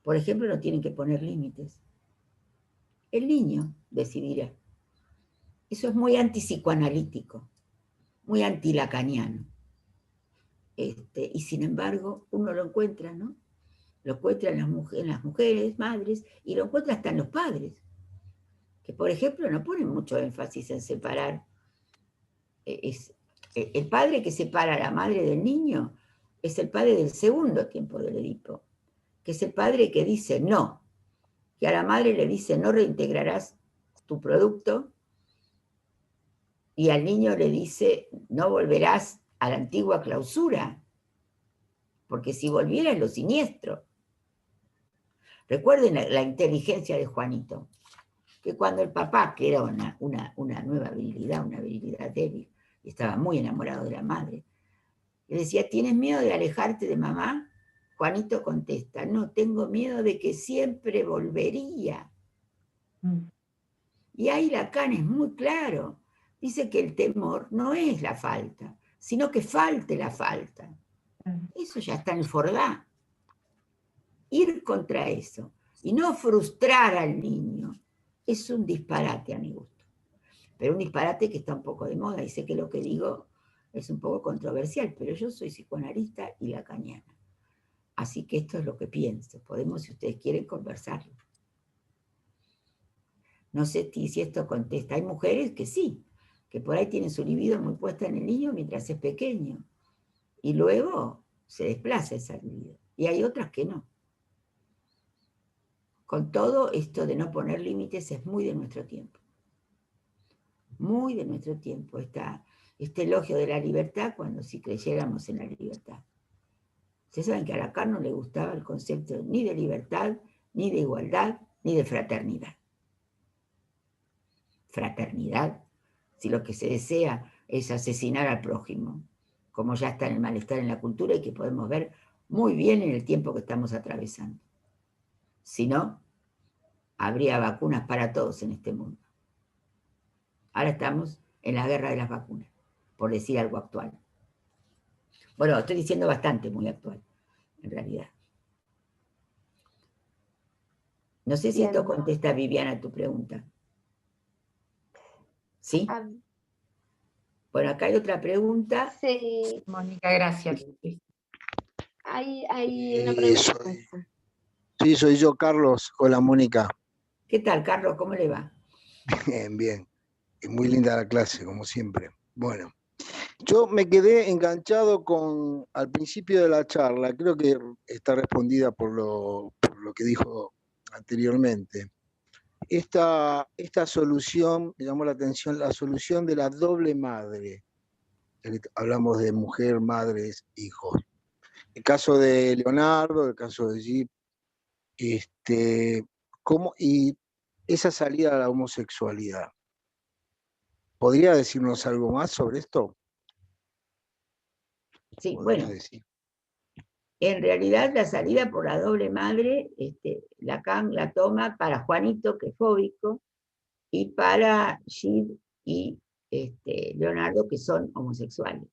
Por ejemplo, no tienen que poner límites. El niño decidirá. Eso es muy antipsicoanalítico, muy antilacaniano. Y sin embargo, uno lo encuentra, ¿no? Lo encuentra en las mujeres, madres, y lo encuentra hasta en los padres, que por ejemplo no ponen mucho énfasis en separar. El padre que separa a la madre del niño es el padre del segundo tiempo del Edipo, que es el padre que dice no, que a la madre le dice no reintegrarás tu producto, y al niño le dice no volverás a la antigua clausura, porque si volviera es lo siniestro. Recuerden la inteligencia de Juanito, que cuando el papá, que era una nueva virilidad, una virilidad débil, y estaba muy enamorado de la madre, le decía, ¿tienes miedo de alejarte de mamá? Juanito contesta, no, tengo miedo de que siempre volvería. Y ahí Lacan es muy claro, dice que el temor no es la falta, sino que falte la falta. Eso ya está en el Forgá. Ir contra eso y no frustrar al niño es un disparate a mi gusto. Pero un disparate que está un poco de moda, y sé que lo que digo es un poco controversial, pero yo soy psicoanalista y lacaniana. Así que esto es lo que pienso. Podemos, si ustedes quieren, conversarlo. No sé si esto contesta. Hay mujeres que sí, que por ahí tienen su libido muy puesta en el niño mientras es pequeño. Y luego se desplaza esa libido. Y hay otras que no. Con todo, esto de no poner límites es muy de nuestro tiempo. Muy de nuestro tiempo. Este elogio de la libertad cuando sí creyéramos en la libertad. Ustedes saben que a Lacan no le gustaba el concepto ni de libertad, ni de igualdad, ni de fraternidad. Fraternidad, si lo que se desea es asesinar al prójimo, como ya está en el malestar en la cultura y que podemos ver muy bien en el tiempo que estamos atravesando. Si no, habría vacunas para todos en este mundo. Ahora estamos en la guerra de las vacunas, por decir algo actual. Bueno, estoy diciendo bastante muy actual, en realidad. No sé si esto contesta, Viviana, a tu pregunta. ¿Sí? Bueno, acá hay otra pregunta. Sí. Mónica, gracias. Hay una pregunta. Sí, soy yo, Carlos. Hola, Mónica. ¿Qué tal, Carlos? ¿Cómo le va? Bien, bien. Muy linda la clase, como siempre. Bueno, yo me quedé enganchado al principio de la charla, creo que está respondida por lo que dijo anteriormente. Esta solución, me llamó la atención, la solución de la doble madre. Hablamos de mujer, madres, hijos. El caso de Leonardo, el caso de Jeep, y esa salida a la homosexualidad. ¿Podría decirnos algo más sobre esto? Sí, bueno. En realidad la salida por la doble madre, Lacan la toma para Juanito, que es fóbico, y para Gide y Leonardo, que son homosexuales.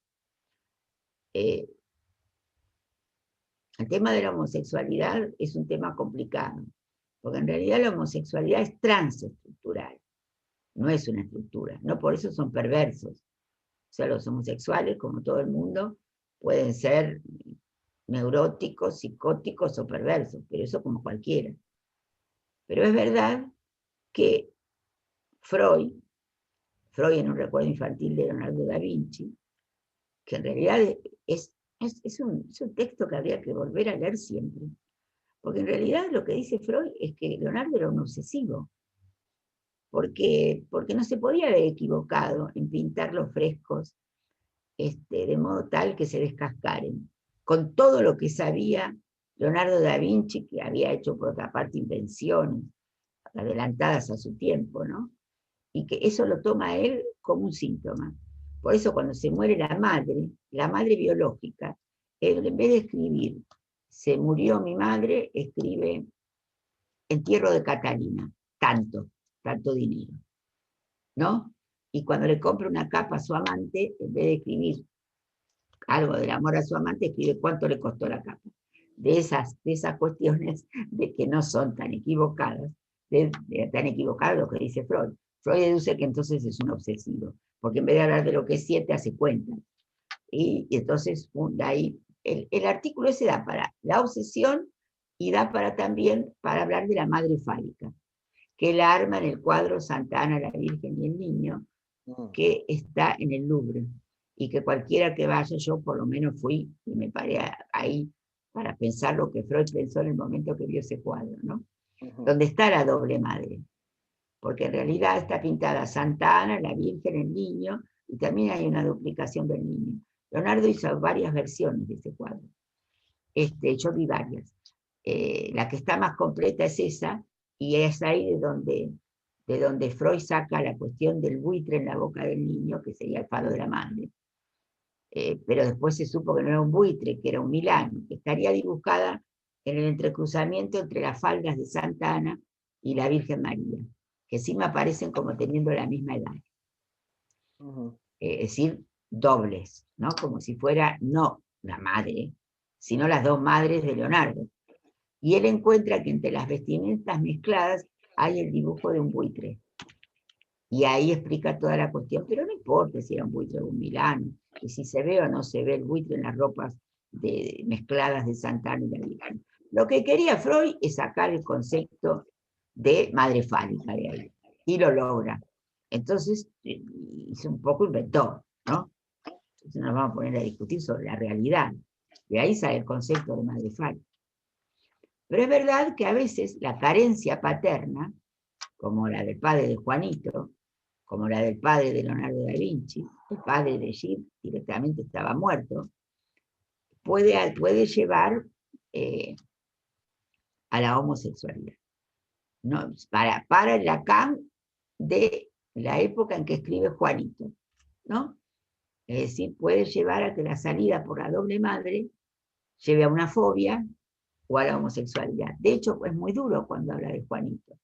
El tema de la homosexualidad es un tema complicado, porque en realidad la homosexualidad es transestructural, no es una estructura, no por eso son perversos. O sea, los homosexuales, como todo el mundo, pueden ser neuróticos, psicóticos o perversos, pero eso como cualquiera. Pero es verdad que Freud en un recuerdo infantil de Leonardo da Vinci, que en realidad es un texto que habría que volver a leer siempre, porque en realidad lo que dice Freud es que Leonardo era un obsesivo, porque no se podía haber equivocado en pintar los frescos de modo tal que se descascaren, con todo lo que sabía Leonardo da Vinci, que había hecho por otra parte invenciones adelantadas a su tiempo, ¿no? Y que eso lo toma él como un síntoma. Por eso cuando se muere la madre biológica, él en vez de escribir, se murió mi madre, escribe entierro de Catalina, tanto dinero, ¿no? Y cuando le compra una capa a su amante, en vez de escribir algo del amor a su amante, escribe cuánto le costó la capa. De esas cuestiones de que no son tan equivocadas, tan equivocado lo que dice Freud. Freud deduce que entonces es un obsesivo, porque en vez de hablar de lo que siente, hace cuentas. Y entonces de ahí, el artículo ese da para la obsesión y da para también para hablar de la madre fálica, que la arma en el cuadro Santa Ana, la Virgen y el Niño, que está en el Louvre, y que cualquiera que vaya, yo por lo menos fui y me paré ahí para pensar lo que Freud pensó en el momento que vio ese cuadro, ¿no? Donde está la doble madre, porque en realidad está pintada Santa Ana, la Virgen, el Niño, y también hay una duplicación del Niño. Leonardo hizo varias versiones de ese cuadro. Yo vi varias. La que está más completa es esa, y es ahí de donde Freud saca la cuestión del buitre en la boca del niño, que sería el falo de la madre. Pero después se supo que no era un buitre, que era un Milano, que estaría dibujada en el entrecruzamiento entre las faldas de Santa Ana y la Virgen María, que sí me aparecen como teniendo la misma edad. Es decir, dobles, ¿no? Como si fuera no la madre, sino las dos madres de Leonardo. Y él encuentra que entre las vestimentas mezcladas hay el dibujo de un buitre. Y ahí explica toda la cuestión, pero no importa si era un buitre o un Milano, y si se ve o no se ve el buitre en las ropas mezcladas de Santa Ana y la Virgen. Lo que quería Freud es sacar el concepto de madre fálica de ahí, y lo logra. Entonces, hizo un poco inventor, ¿no? Entonces nos vamos a poner a discutir sobre la realidad. De ahí sale el concepto de madre fálica. Pero es verdad que a veces la carencia paterna, como la del padre de Juanito, como la del padre de Leonardo da Vinci, el padre de Gilles directamente estaba muerto, puede llevar a la homosexualidad. ¿No? Para el Lacan de la época en que escribe Juanito, ¿no? Es decir, puede llevar a que la salida por la doble madre lleve a una fobia o a la homosexualidad. De hecho, es muy duro cuando habla de Juanito.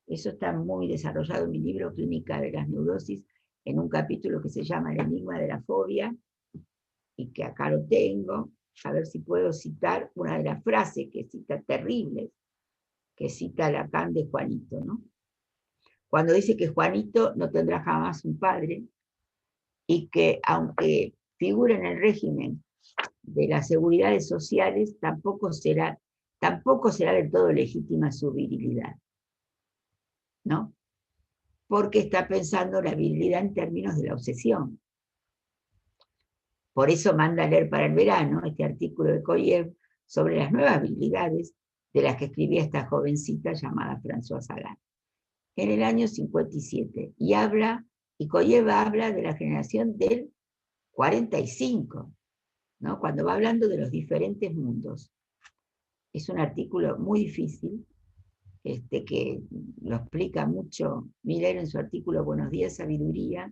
Eso está muy desarrollado en mi libro Clínica de las Neurosis, en un capítulo que se llama El enigma de la fobia, y que acá lo tengo, a ver si puedo citar una de las frases que cita terribles, que cita Lacan de Juanito, ¿no? Cuando dice que Juanito no tendrá jamás un padre, y que aunque figura en el régimen de las seguridades sociales, tampoco será del todo legítima su virilidad, ¿no? Porque está pensando la virilidad en términos de la obsesión. Por eso manda a leer para el verano este artículo de Koyev sobre las nuevas virilidades de las que escribía esta jovencita llamada Françoise Sagan, en el año 57. Y Koyev habla de la generación del 45, ¿no? Cuando va hablando de los diferentes mundos. Es un artículo muy difícil, que lo explica mucho Miller en su artículo Buenos días, sabiduría,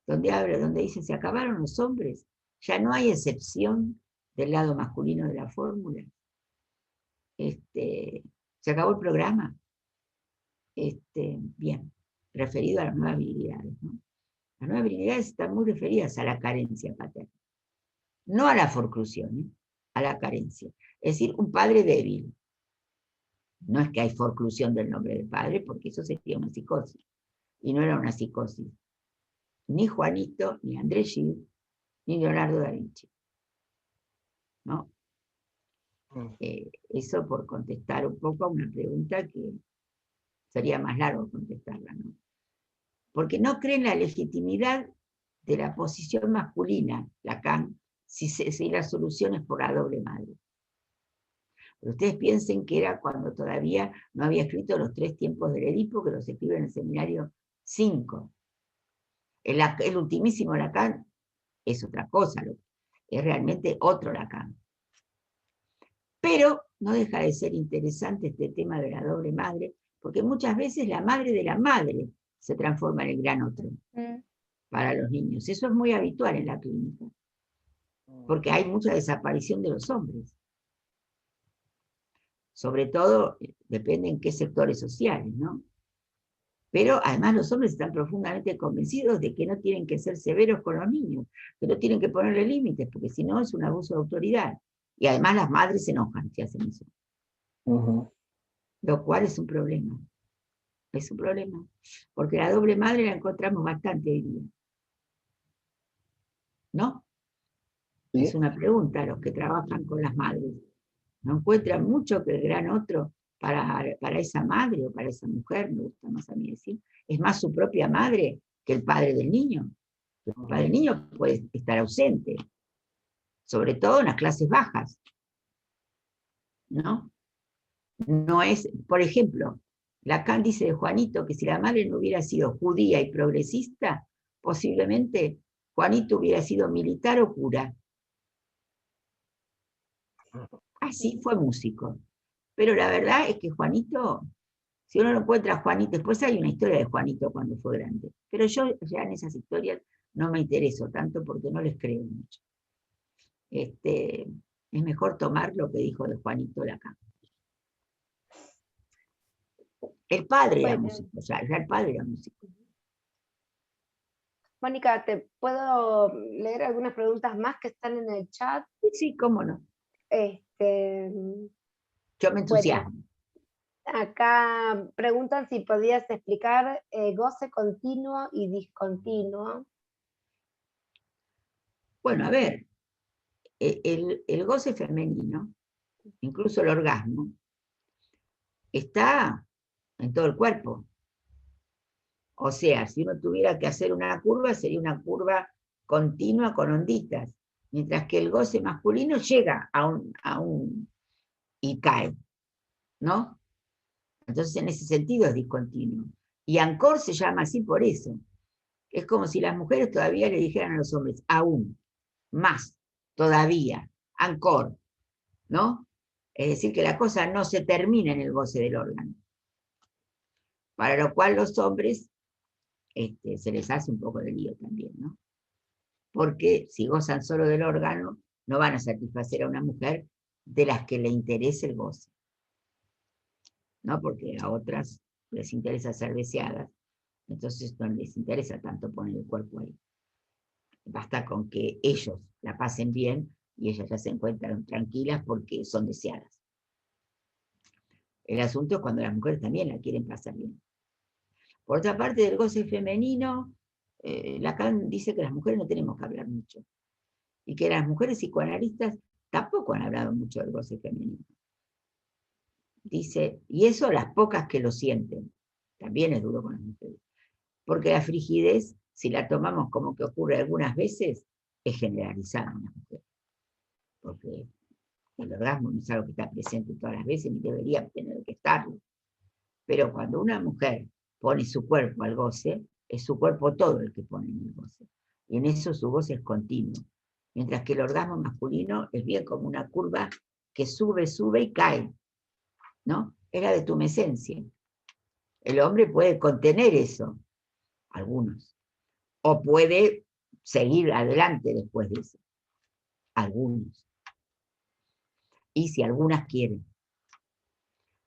donde dice, se acabaron los hombres, ya no hay excepción del lado masculino de la fórmula. Se acabó el programa. Bien, referido a las nuevas habilidades, ¿no? Las nuevas habilidades están muy referidas a la carencia paterna, no a la forclusión, a la carencia. Es decir, un padre débil. No es que hay forclusión del nombre del padre, porque eso sería una psicosis. Y no era una psicosis. Ni Juanito, ni André Gide, ni Leonardo da Vinci, ¿no? Eso por contestar un poco a una pregunta que sería más largo contestarla, ¿no? Porque no creen la legitimidad de la posición masculina, Lacan, si la solución es por la doble madre. Pero ustedes piensen que era cuando todavía no había escrito los 3 tiempos del Edipo, que los escribe en el seminario 5. El ultimísimo Lacan es otra cosa, es realmente otro Lacan. Pero no deja de ser interesante este tema de la doble madre, porque muchas veces la madre de la madre se transforma en el gran otro para los niños. Eso es muy habitual en la clínica, porque hay mucha desaparición de los hombres. Sobre todo, depende en qué sectores sociales, ¿no? Pero además los hombres están profundamente convencidos de que no tienen que ser severos con los niños, que no tienen que ponerle límites, porque si no es un abuso de autoridad. Y además las madres se enojan si hacen eso. Lo cual es un problema. Es un problema. Porque la doble madre la encontramos bastante hoy día. ¿No? ¿Sí? Es una pregunta a los que trabajan con las madres. ¿No encuentran mucho que el gran otro para esa madre o para esa mujer, me gusta más a mí decir, es más su propia madre que el padre del niño? El padre del niño puede estar ausente, sobre todo en las clases bajas, ¿no? No es, por ejemplo, Lacan dice de Juanito que si la madre no hubiera sido judía y progresista, posiblemente Juanito hubiera sido militar o cura. Así fue músico. Pero la verdad es que Juanito, si uno no encuentra a Juanito, después hay una historia de Juanito cuando fue grande. Pero yo ya en esas historias no me intereso tanto porque no les creo mucho. Es mejor tomar lo que dijo de Juanito Lacan. El padre era músico, ya el padre era músico. Mónica, ¿te puedo leer algunas preguntas más que están en el chat? Sí, cómo no. Yo me entusiasmo. Bueno, acá preguntan si podías explicar goce continuo y discontinuo. Bueno, a ver, el goce femenino, incluso el orgasmo, está en todo el cuerpo. O sea, si uno tuviera que hacer una curva, sería una curva continua con onditas, mientras que el goce masculino llega a un y cae, ¿no? Entonces en ese sentido es discontinuo. Y ancor se llama así por eso. Es como si las mujeres todavía le dijeran a los hombres, aún, más, todavía, ancor, ¿no? Es decir, que la cosa no se termina en el goce del órgano. Para lo cual los hombres se les hace un poco de lío también, ¿no? Porque si gozan solo del órgano, no van a satisfacer a una mujer de las que le interese el goce, ¿no? Porque a otras les interesa ser deseadas, entonces no les interesa tanto poner el cuerpo ahí. Basta con que ellos la pasen bien y ellas ya se encuentran tranquilas porque son deseadas. El asunto es cuando las mujeres también la quieren pasar bien. Por otra parte, del goce femenino, Lacan dice que las mujeres no tenemos que hablar mucho. Y que las mujeres psicoanalistas tampoco han hablado mucho del goce femenino. Dice, y eso las pocas que lo sienten. También es duro con las mujeres. Porque la frigidez, si la tomamos como que ocurre algunas veces, es generalizada en las mujeres. Porque el orgasmo no es algo que está presente todas las veces, ni debería tener que estarlo. Pero cuando una mujer pone su cuerpo al goce, es su cuerpo todo el que pone en el goce. Y en eso su goce es continuo. Mientras que el orgasmo masculino es bien como una curva que sube, sube y cae, ¿no? Es la detumescencia. El hombre puede contener eso, algunos, o puede seguir adelante después de eso, algunos. Y si algunas quieren.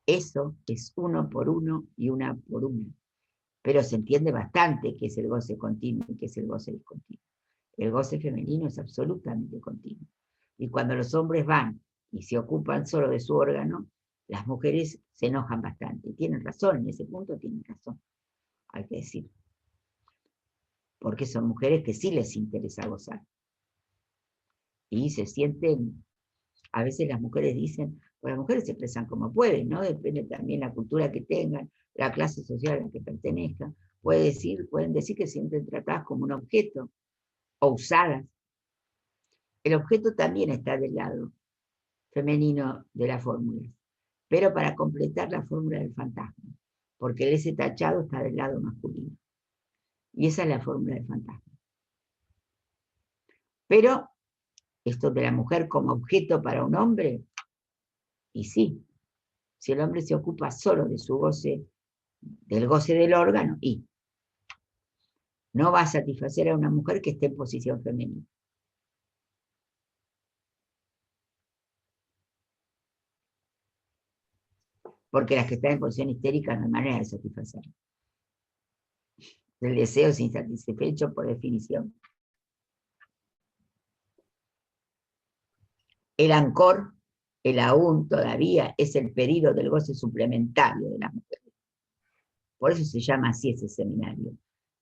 Eso es uno por uno y una por una. Pero se entiende bastante qué es el goce continuo y qué es el goce discontinuo. El goce femenino es absolutamente continuo. Y cuando los hombres van y se ocupan solo de su órgano, las mujeres se enojan bastante. Tienen razón, en ese punto tienen razón, hay que decir. Porque son mujeres que sí les interesa gozar. Y se sienten A veces las mujeres dicen, pues las mujeres se expresan como pueden, ¿no? Depende también la cultura que tengan, la clase social a la que pertenezcan. Pueden decir que se sienten tratadas como un objeto, o usadas. El objeto también está del lado femenino de la fórmula, pero para completar la fórmula del fantasma, porque el S tachado está del lado masculino. Y esa es la fórmula del fantasma. Pero esto de la mujer como objeto para un hombre, y sí, si el hombre se ocupa solo de su goce, del goce del órgano, y no va a satisfacer a una mujer que esté en posición femenina. Porque las que están en posición histérica no hay manera de satisfacer. El deseo es insatisfecho por definición. El ancor, el aún todavía, es el pedido del goce suplementario de las mujeres. Por eso se llama así ese seminario.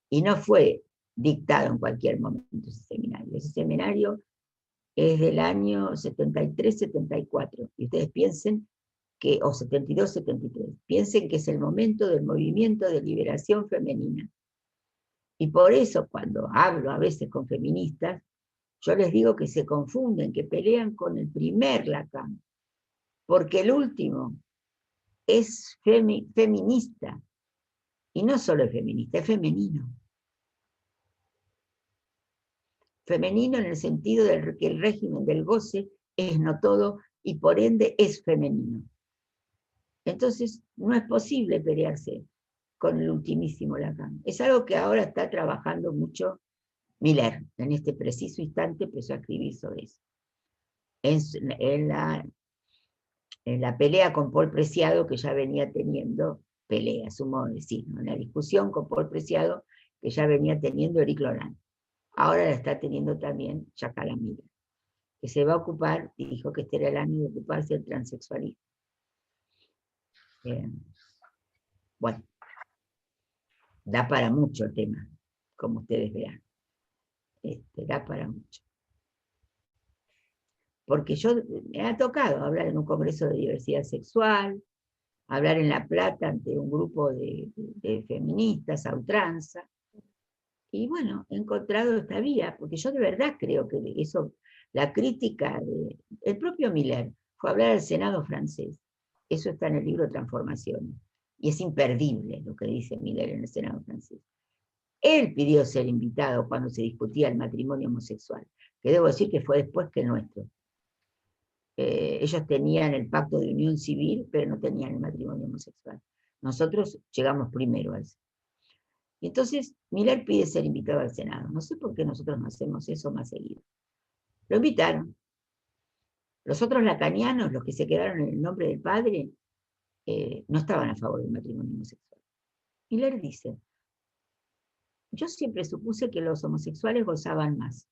Y no fue dictado en cualquier momento ese seminario. Ese seminario es del año 73-74. Y ustedes piensen que, o 72-73, piensen que es el momento del movimiento de liberación femenina. Y por eso cuando hablo a veces con feministas, yo les digo que se confunden, que pelean con el primer Lacan, porque el último es feminista, y no solo es feminista, es femenino. Femenino en el sentido de que el régimen del goce es no todo, y por ende es femenino. Entonces no es posible pelearse con el ultimísimo Lacan. Es algo que ahora está trabajando mucho Miller, en este preciso instante empezó a escribir sobre eso. En la pelea con Paul Preciado, que ya venía teniendo pelea, su modo de decir, ¿no? En la discusión con Paul Preciado, que ya venía teniendo Eric Laurent. Ahora la está teniendo también Jacques Miller, que se va a ocupar, y dijo que este era el año de ocuparse del transexualismo. Bueno, da para mucho el tema, como ustedes verán. Da para mucho. Porque me ha tocado hablar en un congreso de diversidad sexual, hablar en La Plata ante un grupo de feministas a ultranza, y bueno, he encontrado esta vía, porque yo de verdad creo que eso, la crítica el propio Miller fue a hablar al Senado francés, eso está en el libro Transformaciones, y es imperdible lo que dice Miller en el Senado francés. Él pidió ser invitado cuando se discutía el matrimonio homosexual, que debo decir que fue después que el nuestro. Ellos tenían el pacto de unión civil, pero no tenían el matrimonio homosexual. Nosotros llegamos primero a eso. Y entonces Miller pide ser invitado al Senado. No sé por qué nosotros no hacemos eso más seguido. Lo invitaron. Los otros lacanianos, los que se quedaron en el nombre del padre, no estaban a favor del matrimonio homosexual. Miller dice, yo siempre supuse que los homosexuales gozaban más.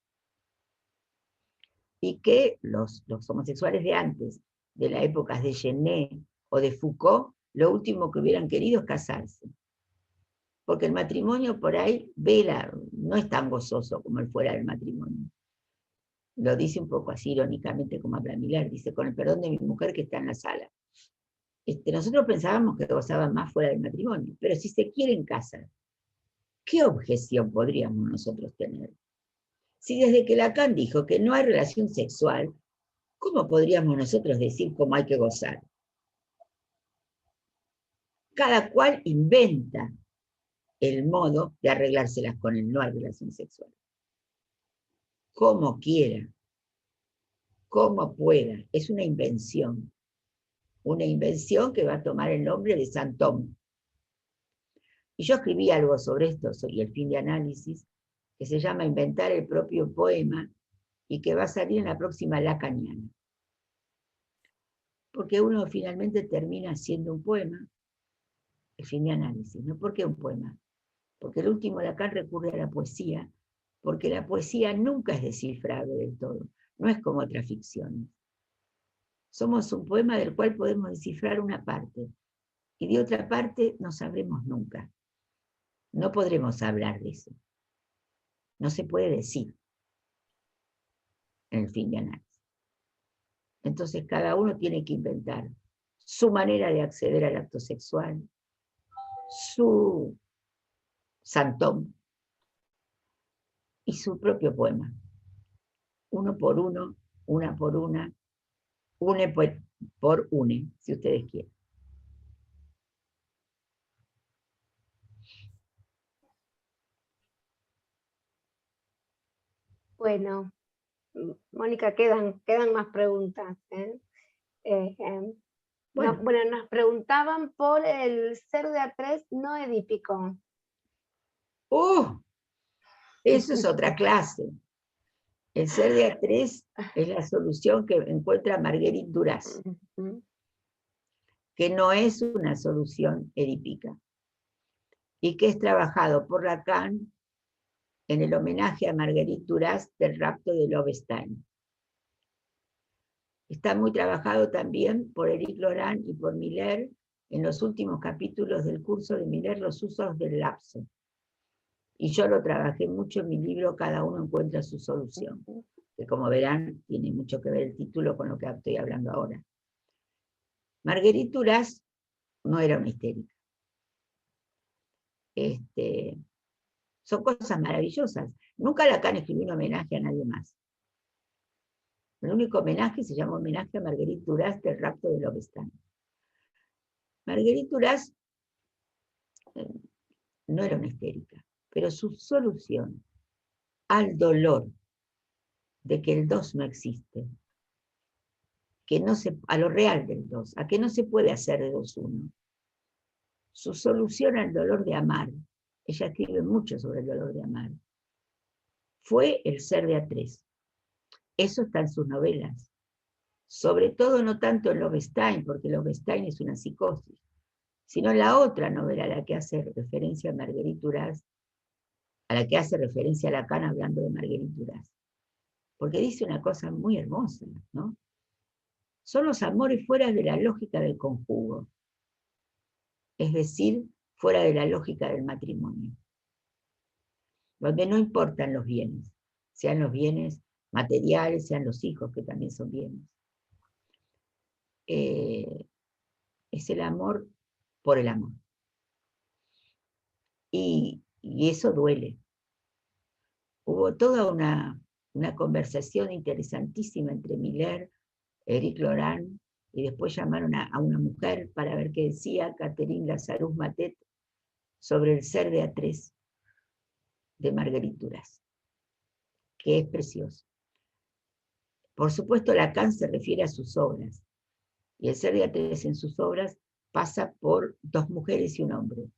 Y que los homosexuales de antes, de la época de Genet o de Foucault, lo último que hubieran querido es casarse. Porque el matrimonio por ahí no es tan gozoso como el fuera del matrimonio. Lo dice un poco así irónicamente como habla Miller, dice, con el perdón de mi mujer que está en la sala. Nosotros pensábamos que gozaban más fuera del matrimonio, pero si se quieren casar, ¿qué objeción podríamos nosotros tener? Si desde que Lacan dijo que no hay relación sexual, ¿cómo podríamos nosotros decir cómo hay que gozar? Cada cual inventa el modo de arreglárselas con el no hay relación sexual. Como quiera, como pueda. Es una invención que va a tomar el nombre de Saint-Thome. Y yo escribí algo sobre esto, y el fin de análisis, que se llama Inventar el propio poema, y que va a salir en la próxima Lacaniana. Porque uno finalmente termina haciendo un poema, el fin de análisis, ¿no? ¿Por qué un poema? Porque el último Lacan recurre a la poesía, porque la poesía nunca es descifrable del todo, no es como otras ficciones. Somos un poema del cual podemos descifrar una parte, y de otra parte no sabremos nunca. No podremos hablar de eso. No se puede decir en el fin de análisis. Entonces cada uno tiene que inventar su manera de acceder al acto sexual, su santón y su propio poema. Uno por uno, una por una, une por une, si ustedes quieren. Bueno, Mónica, quedan más preguntas. Bueno. Bueno, nos preguntaban por el ser de A3 no edípico. Eso es otra clase. El ser de A3 es la solución que encuentra Marguerite Duras, que no es una solución edípica, y que es trabajado por Lacan en el homenaje a Marguerite Duras del rapto de Lovestein. Está muy trabajado también por Éric Laurent y por Miller en los últimos capítulos del curso de Miller, Los usos del lapso. Y yo lo trabajé mucho en mi libro Cada uno encuentra su solución, que como verán tiene mucho que ver el título con lo que estoy hablando ahora. Marguerite Duras no era una histérica. Son cosas maravillosas. Nunca Lacan escribió un homenaje a nadie más. El único homenaje se llama Homenaje a Marguerite Duras del rapto de Lovestein. Marguerite Duras no era una histérica, pero su solución al dolor de que el dos no existe, a lo real del dos, a que no se puede hacer de dos uno. Su solución al dolor de amar, ella escribe mucho sobre el dolor de amar, fue el ser de A3. Eso está en sus novelas. Sobre todo no tanto en Lovestein, porque Lovestein es una psicosis, sino en la otra novela a la que hace referencia a Marguerite Duras, a la que hace referencia a Lacan hablando de Marguerite Duras. Porque dice una cosa muy hermosa, ¿no? Son los amores fuera de la lógica del conjugo, es decir, fuera de la lógica del matrimonio, donde no importan los bienes, sean los bienes materiales, sean los hijos, que también son bienes. Es el amor por el amor. Y eso duele. Hubo toda una conversación interesantísima entre Miller, Éric Laurent, y después llamaron a una mujer para ver qué decía, Catherine Lazarus Matet, sobre el ser de A3 de Marguerite Duras, que es precioso. Por supuesto, Lacan se refiere a sus obras, y el ser de A3 en sus obras pasa por dos mujeres y un hombre.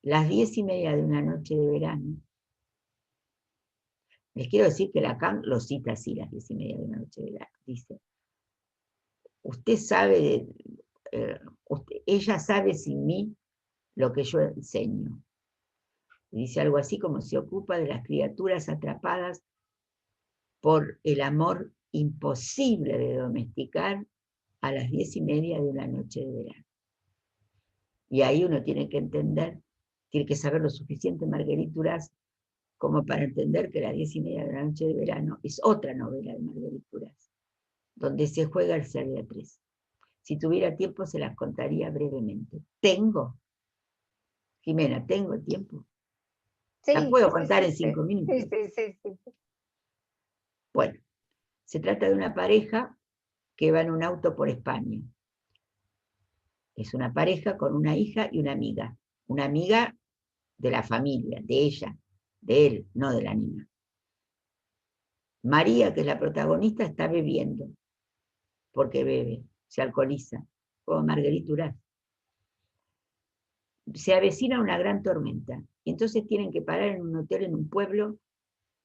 Las 10:30 de una noche de verano. Les quiero decir que Lacan lo cita así, las 10:30 de una noche de verano. Dice, usted sabe, ella sabe sin mí lo que yo enseño. Y dice algo así como se ocupa de las criaturas atrapadas por el amor imposible de domesticar a las 10:30 de una noche de verano. Y ahí uno tiene que entender, tiene que saber lo suficiente Marguerite Duras como para entender que las 10:30 de la noche de verano es otra novela de Marguerite Duras, donde se juega el ser de A3. Si tuviera tiempo se las contaría brevemente. Jimena, ¿tengo el tiempo? Sí, ¿La puedo contar en 5 minutos? Sí. Bueno, se trata de una pareja que va en un auto por España. Es una pareja con una hija y una amiga de la familia, de ella, de él, no de la niña. María, que es la protagonista, está bebiendo, porque bebe, se alcoholiza, como Marguerite Duras. Se avecina una gran tormenta, y entonces tienen que parar en un hotel en un pueblo,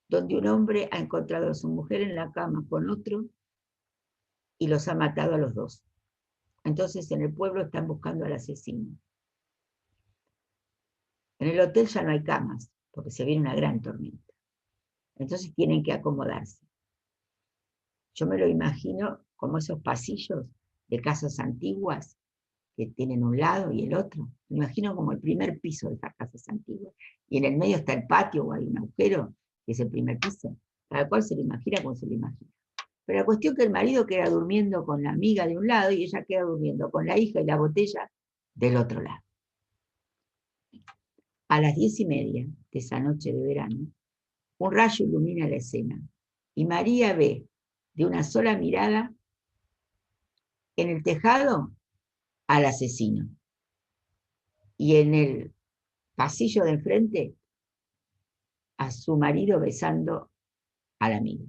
donde un hombre ha encontrado a su mujer en la cama con otro, y los ha matado a los dos. Entonces en el pueblo están buscando al asesino. En el hotel ya no hay camas, porque se viene una gran tormenta. Entonces tienen que acomodarse. Yo me lo imagino como esos pasillos de casas antiguas que tienen un lado y el otro. Me imagino como el primer piso de esas casas antiguas. Y en el medio está el patio o hay un agujero, que es el primer piso. Cada cual se lo imagina como se lo imagina. Pero la cuestión es que el marido queda durmiendo con la amiga de un lado y ella queda durmiendo con la hija y la botella del otro lado. A las 10:30 de esa noche de verano, un rayo ilumina la escena y María ve de una sola mirada en el tejado al asesino y en el pasillo de enfrente a su marido besando al amigo.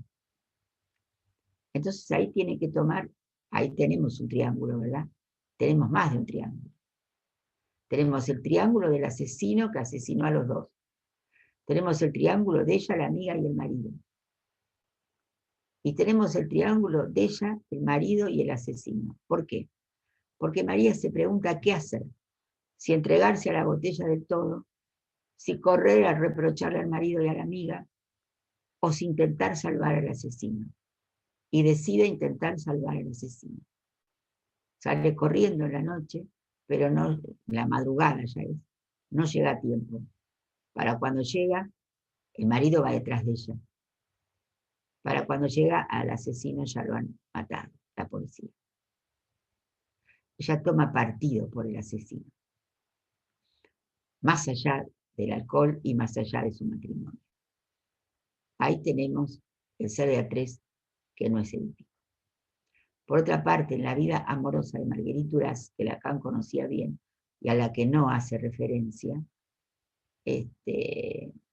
Entonces ahí tiene que tomar, ahí tenemos un triángulo, ¿verdad? Tenemos más de un triángulo. Tenemos el triángulo del asesino que asesinó a los dos. Tenemos el triángulo de ella, la amiga y el marido. Y tenemos el triángulo de ella, el marido y el asesino. ¿Por qué? Porque María se pregunta qué hacer. Si entregarse a la botella del todo, si correr a reprocharle al marido y a la amiga, o si intentar salvar al asesino. Y decide intentar salvar al asesino. Sale corriendo en la noche, pero no, la madrugada ya es, no llega a tiempo. Para cuando llega, el marido va detrás de ella. Para cuando llega al asesino ya lo han matado, la policía. Ella toma partido por el asesino. Más allá del alcohol y más allá de su matrimonio. Ahí tenemos el ser de A3 que no es edípico. Por otra parte, en la vida amorosa de Marguerite Duras, que Lacan conocía bien y a la que no hace referencia,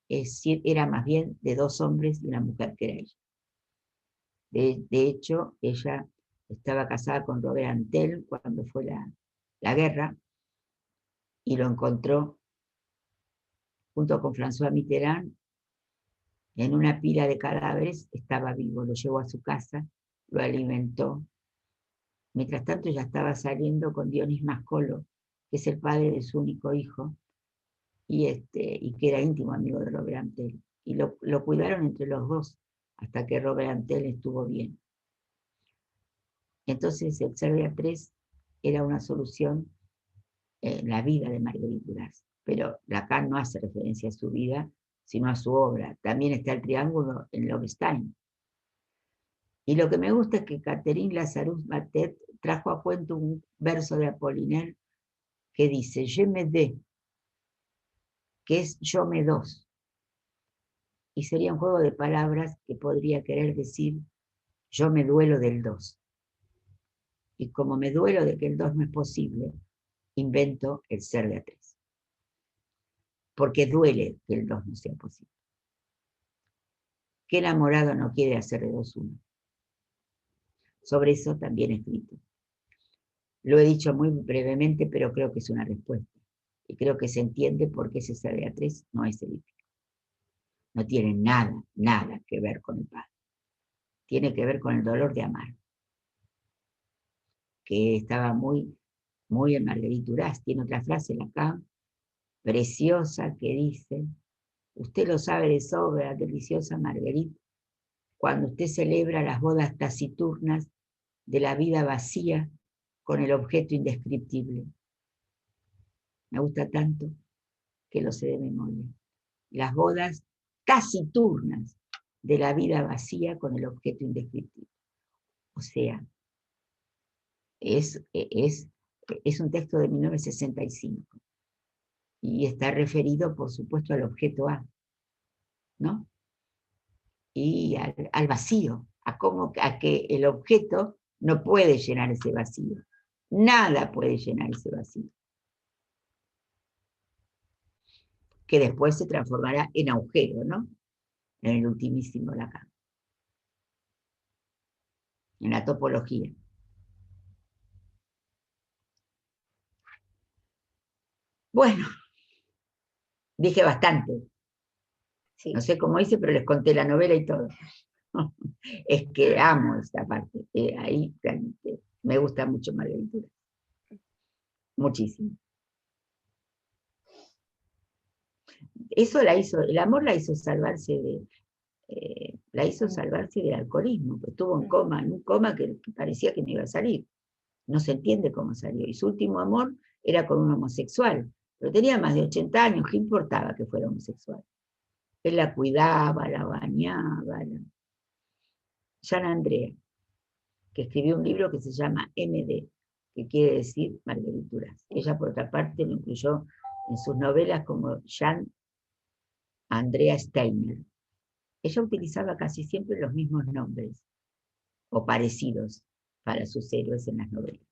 era más bien de dos hombres y una mujer que era ella. De hecho, ella estaba casada con Robert Antel cuando fue la guerra y lo encontró junto con François Mitterrand en una pila de cadáveres, estaba vivo, lo llevó a su casa, lo alimentó. Mientras tanto ella estaba saliendo con Dionís Mascolo, que es el padre de su único hijo, y que era íntimo amigo de Robert Antel. Y lo cuidaron entre los dos, hasta que Robert Antel estuvo bien. Entonces el ser de A3 era una solución en la vida de Marguerite Duras. Pero Lacan no hace referencia a su vida, sino a su obra. También está el triángulo en Lobstein. Y lo que me gusta es que Catherine Lazarus-Batet trajo a cuento un verso de Apollinaire que dice, je me dé, que es yo me dos. Y sería un juego de palabras que podría querer decir, yo me duelo del dos. Y como me duelo de que el dos no es posible, invento el ser de A3. Porque duele que el dos no sea posible. ¿Qué enamorado no quiere hacer de dos uno? Sobre eso también he escrito. Lo he dicho muy brevemente, pero creo que es una respuesta. Y creo que se entiende por qué ese ser de A3 no es edípico. No tiene nada que ver con el padre. Tiene que ver con el dolor de amar. Que estaba muy en Marguerite Duras. Tiene otra frase acá, preciosa, que dice, usted lo sabe de sobra, deliciosa Marguerite, cuando usted celebra las bodas taciturnas de la vida vacía con el objeto indescriptible. Me gusta tanto que lo sé de memoria. Las bodas taciturnas de la vida vacía con el objeto indescriptible. O sea, es un texto de 1965 y está referido, por supuesto, al objeto A, ¿no? Y al vacío, a que el objeto no puede llenar ese vacío. Nada puede llenar ese vacío. Que después se transformará en agujero, ¿no? En el ultimísimo Lacan. En la topología. Bueno, dije bastante. Sí. No sé cómo hice, pero les conté la novela y todo. Es que amo esta parte. Ahí realmente me gusta mucho Marguerite Duras. Muchísimo. Eso el amor la hizo salvarse del alcoholismo, que estuvo en un coma que parecía que no iba a salir. No se entiende cómo salió. Y su último amor era con un homosexual, pero tenía más de 80 años, ¿qué importaba que fuera homosexual? Él la cuidaba, la bañaba. Jean Andrea, que escribió un libro que se llama MD, que quiere decir Margarituras. Ella, por otra parte, lo incluyó en sus novelas como Jean Andrea Steiner. Ella utilizaba casi siempre los mismos nombres, o parecidos, para sus héroes en las novelas.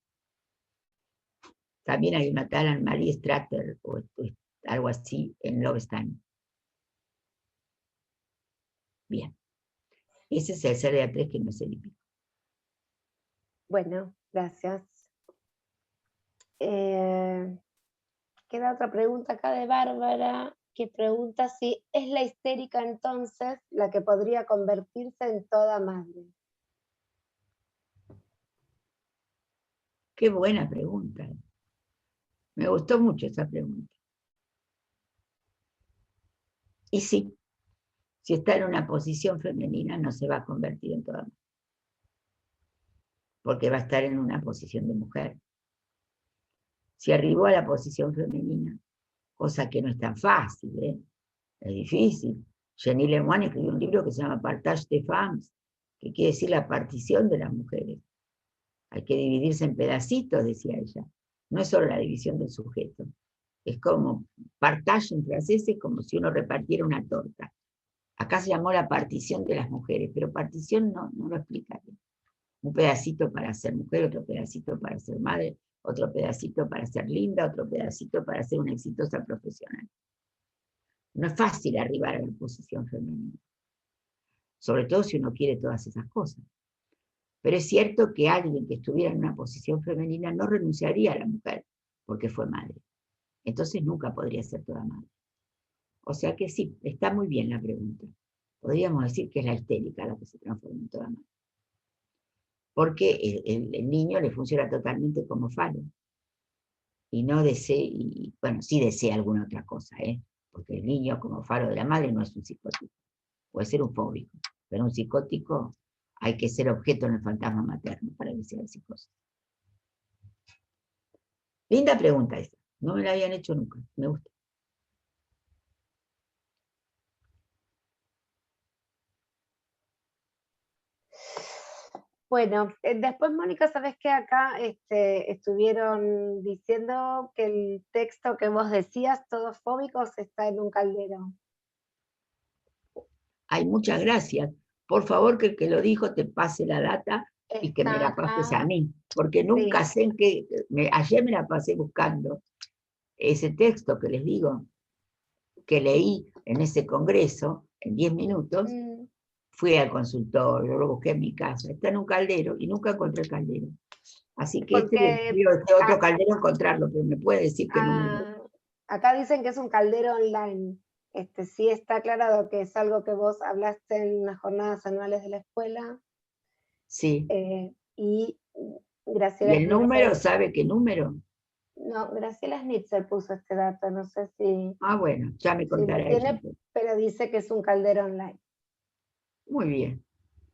También hay una tal Anne-Marie Strater, o algo así, en Lovestein. Bien. Ese es el ser de A3 que no es el hípico. Bueno, gracias. Queda otra pregunta acá de Bárbara, que pregunta si es la histérica entonces la que podría convertirse en toda madre. Qué buena pregunta. Me gustó mucho esa pregunta. Y sí, si está en una posición femenina no se va a convertir en toda madre, porque va a estar en una posición de mujer. Si arribó a la posición femenina, cosa que no es tan fácil, es difícil. Jenny Lemoine escribió un libro que se llama Partage des Femmes, que quiere decir la partición de las mujeres. Hay que dividirse en pedacitos, decía ella. No es solo la división del sujeto. Es como, partage en francés es como si uno repartiera una torta. Acá se llamó la partición de las mujeres, pero partición no lo explica bien. Un pedacito para ser mujer, otro pedacito para ser madre, otro pedacito para ser linda, otro pedacito para ser una exitosa profesional. No es fácil arribar a la posición femenina, sobre todo si uno quiere todas esas cosas. Pero es cierto que alguien que estuviera en una posición femenina no renunciaría a la mujer porque fue madre. Entonces nunca podría ser toda madre. O sea que sí, está muy bien la pregunta. Podríamos decir que es la histérica la que se transforma en toda madre. Porque el niño le funciona totalmente como falo. Y no desea, y bueno, sí desea alguna otra cosa, porque el niño como faro de la madre no es un psicótico. Puede ser un fóbico, pero un psicótico hay que ser objeto en el fantasma materno para que sea psicosis. Linda pregunta esta. No me la habían hecho nunca. Me gusta. Bueno, después, Mónica, sabes que acá estuvieron diciendo que el texto que vos decías, Todos fóbicos, está en un caldero. Ay, muchas gracias. Por favor, que el que lo dijo te pase la data y que me la pases a mí, porque nunca sé en qué. Ayer me la pasé buscando ese texto que les digo, que leí en ese congreso, en 10 minutos. Fui al consultorio, lo busqué en mi casa, está en un caldero y nunca encontré el caldero. Así que este otro caldero encontrarlo, pero me puede decir qué número. Acá dicen que es un caldero online. Sí está aclarado que es algo que vos hablaste en las jornadas anuales de la escuela. Sí. Y Graciela. ¿Y el número, sabe qué número? No, Graciela Schnitzer puso este dato, no sé si... Ah, bueno, ya me contará ella. Pero dice que es un caldero online. Muy bien,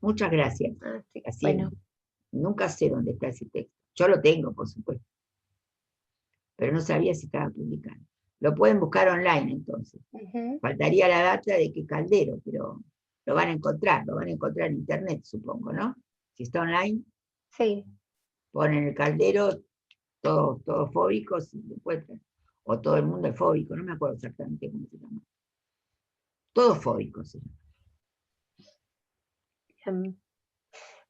muchas gracias. Así, bueno. Nunca sé dónde está ese texto. Yo lo tengo, por supuesto. Pero no sabía si estaba publicado. Lo pueden buscar online, entonces. Faltaría la data de qué caldero, pero lo van a encontrar en internet, supongo, ¿no? Si está online, sí. Ponen el caldero, todos fóbicos, y lo encuentran. O todo el mundo es fóbico, no me acuerdo exactamente cómo se llama. Todos fóbicos, sí.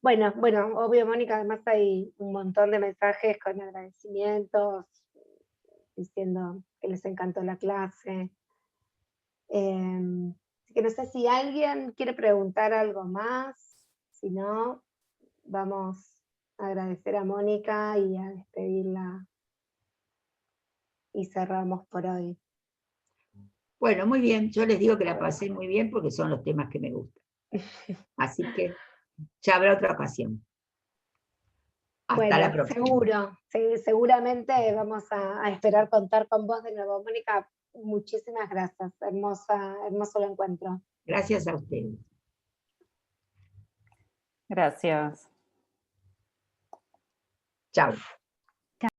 Bueno, obvio, Mónica, además hay un montón de mensajes con agradecimientos, diciendo que les encantó la clase. Así que no sé si alguien quiere preguntar algo más, si no, vamos a agradecer a Mónica y a despedirla y cerramos por hoy. Bueno, muy bien, yo les digo que la pasé muy bien porque son los temas que me gustan. Así que ya habrá otra ocasión. Hasta la próxima. Seguro, seguramente vamos a esperar contar con vos de nuevo. Mónica, muchísimas gracias, hermoso el encuentro. Gracias a ustedes. Gracias. Chao.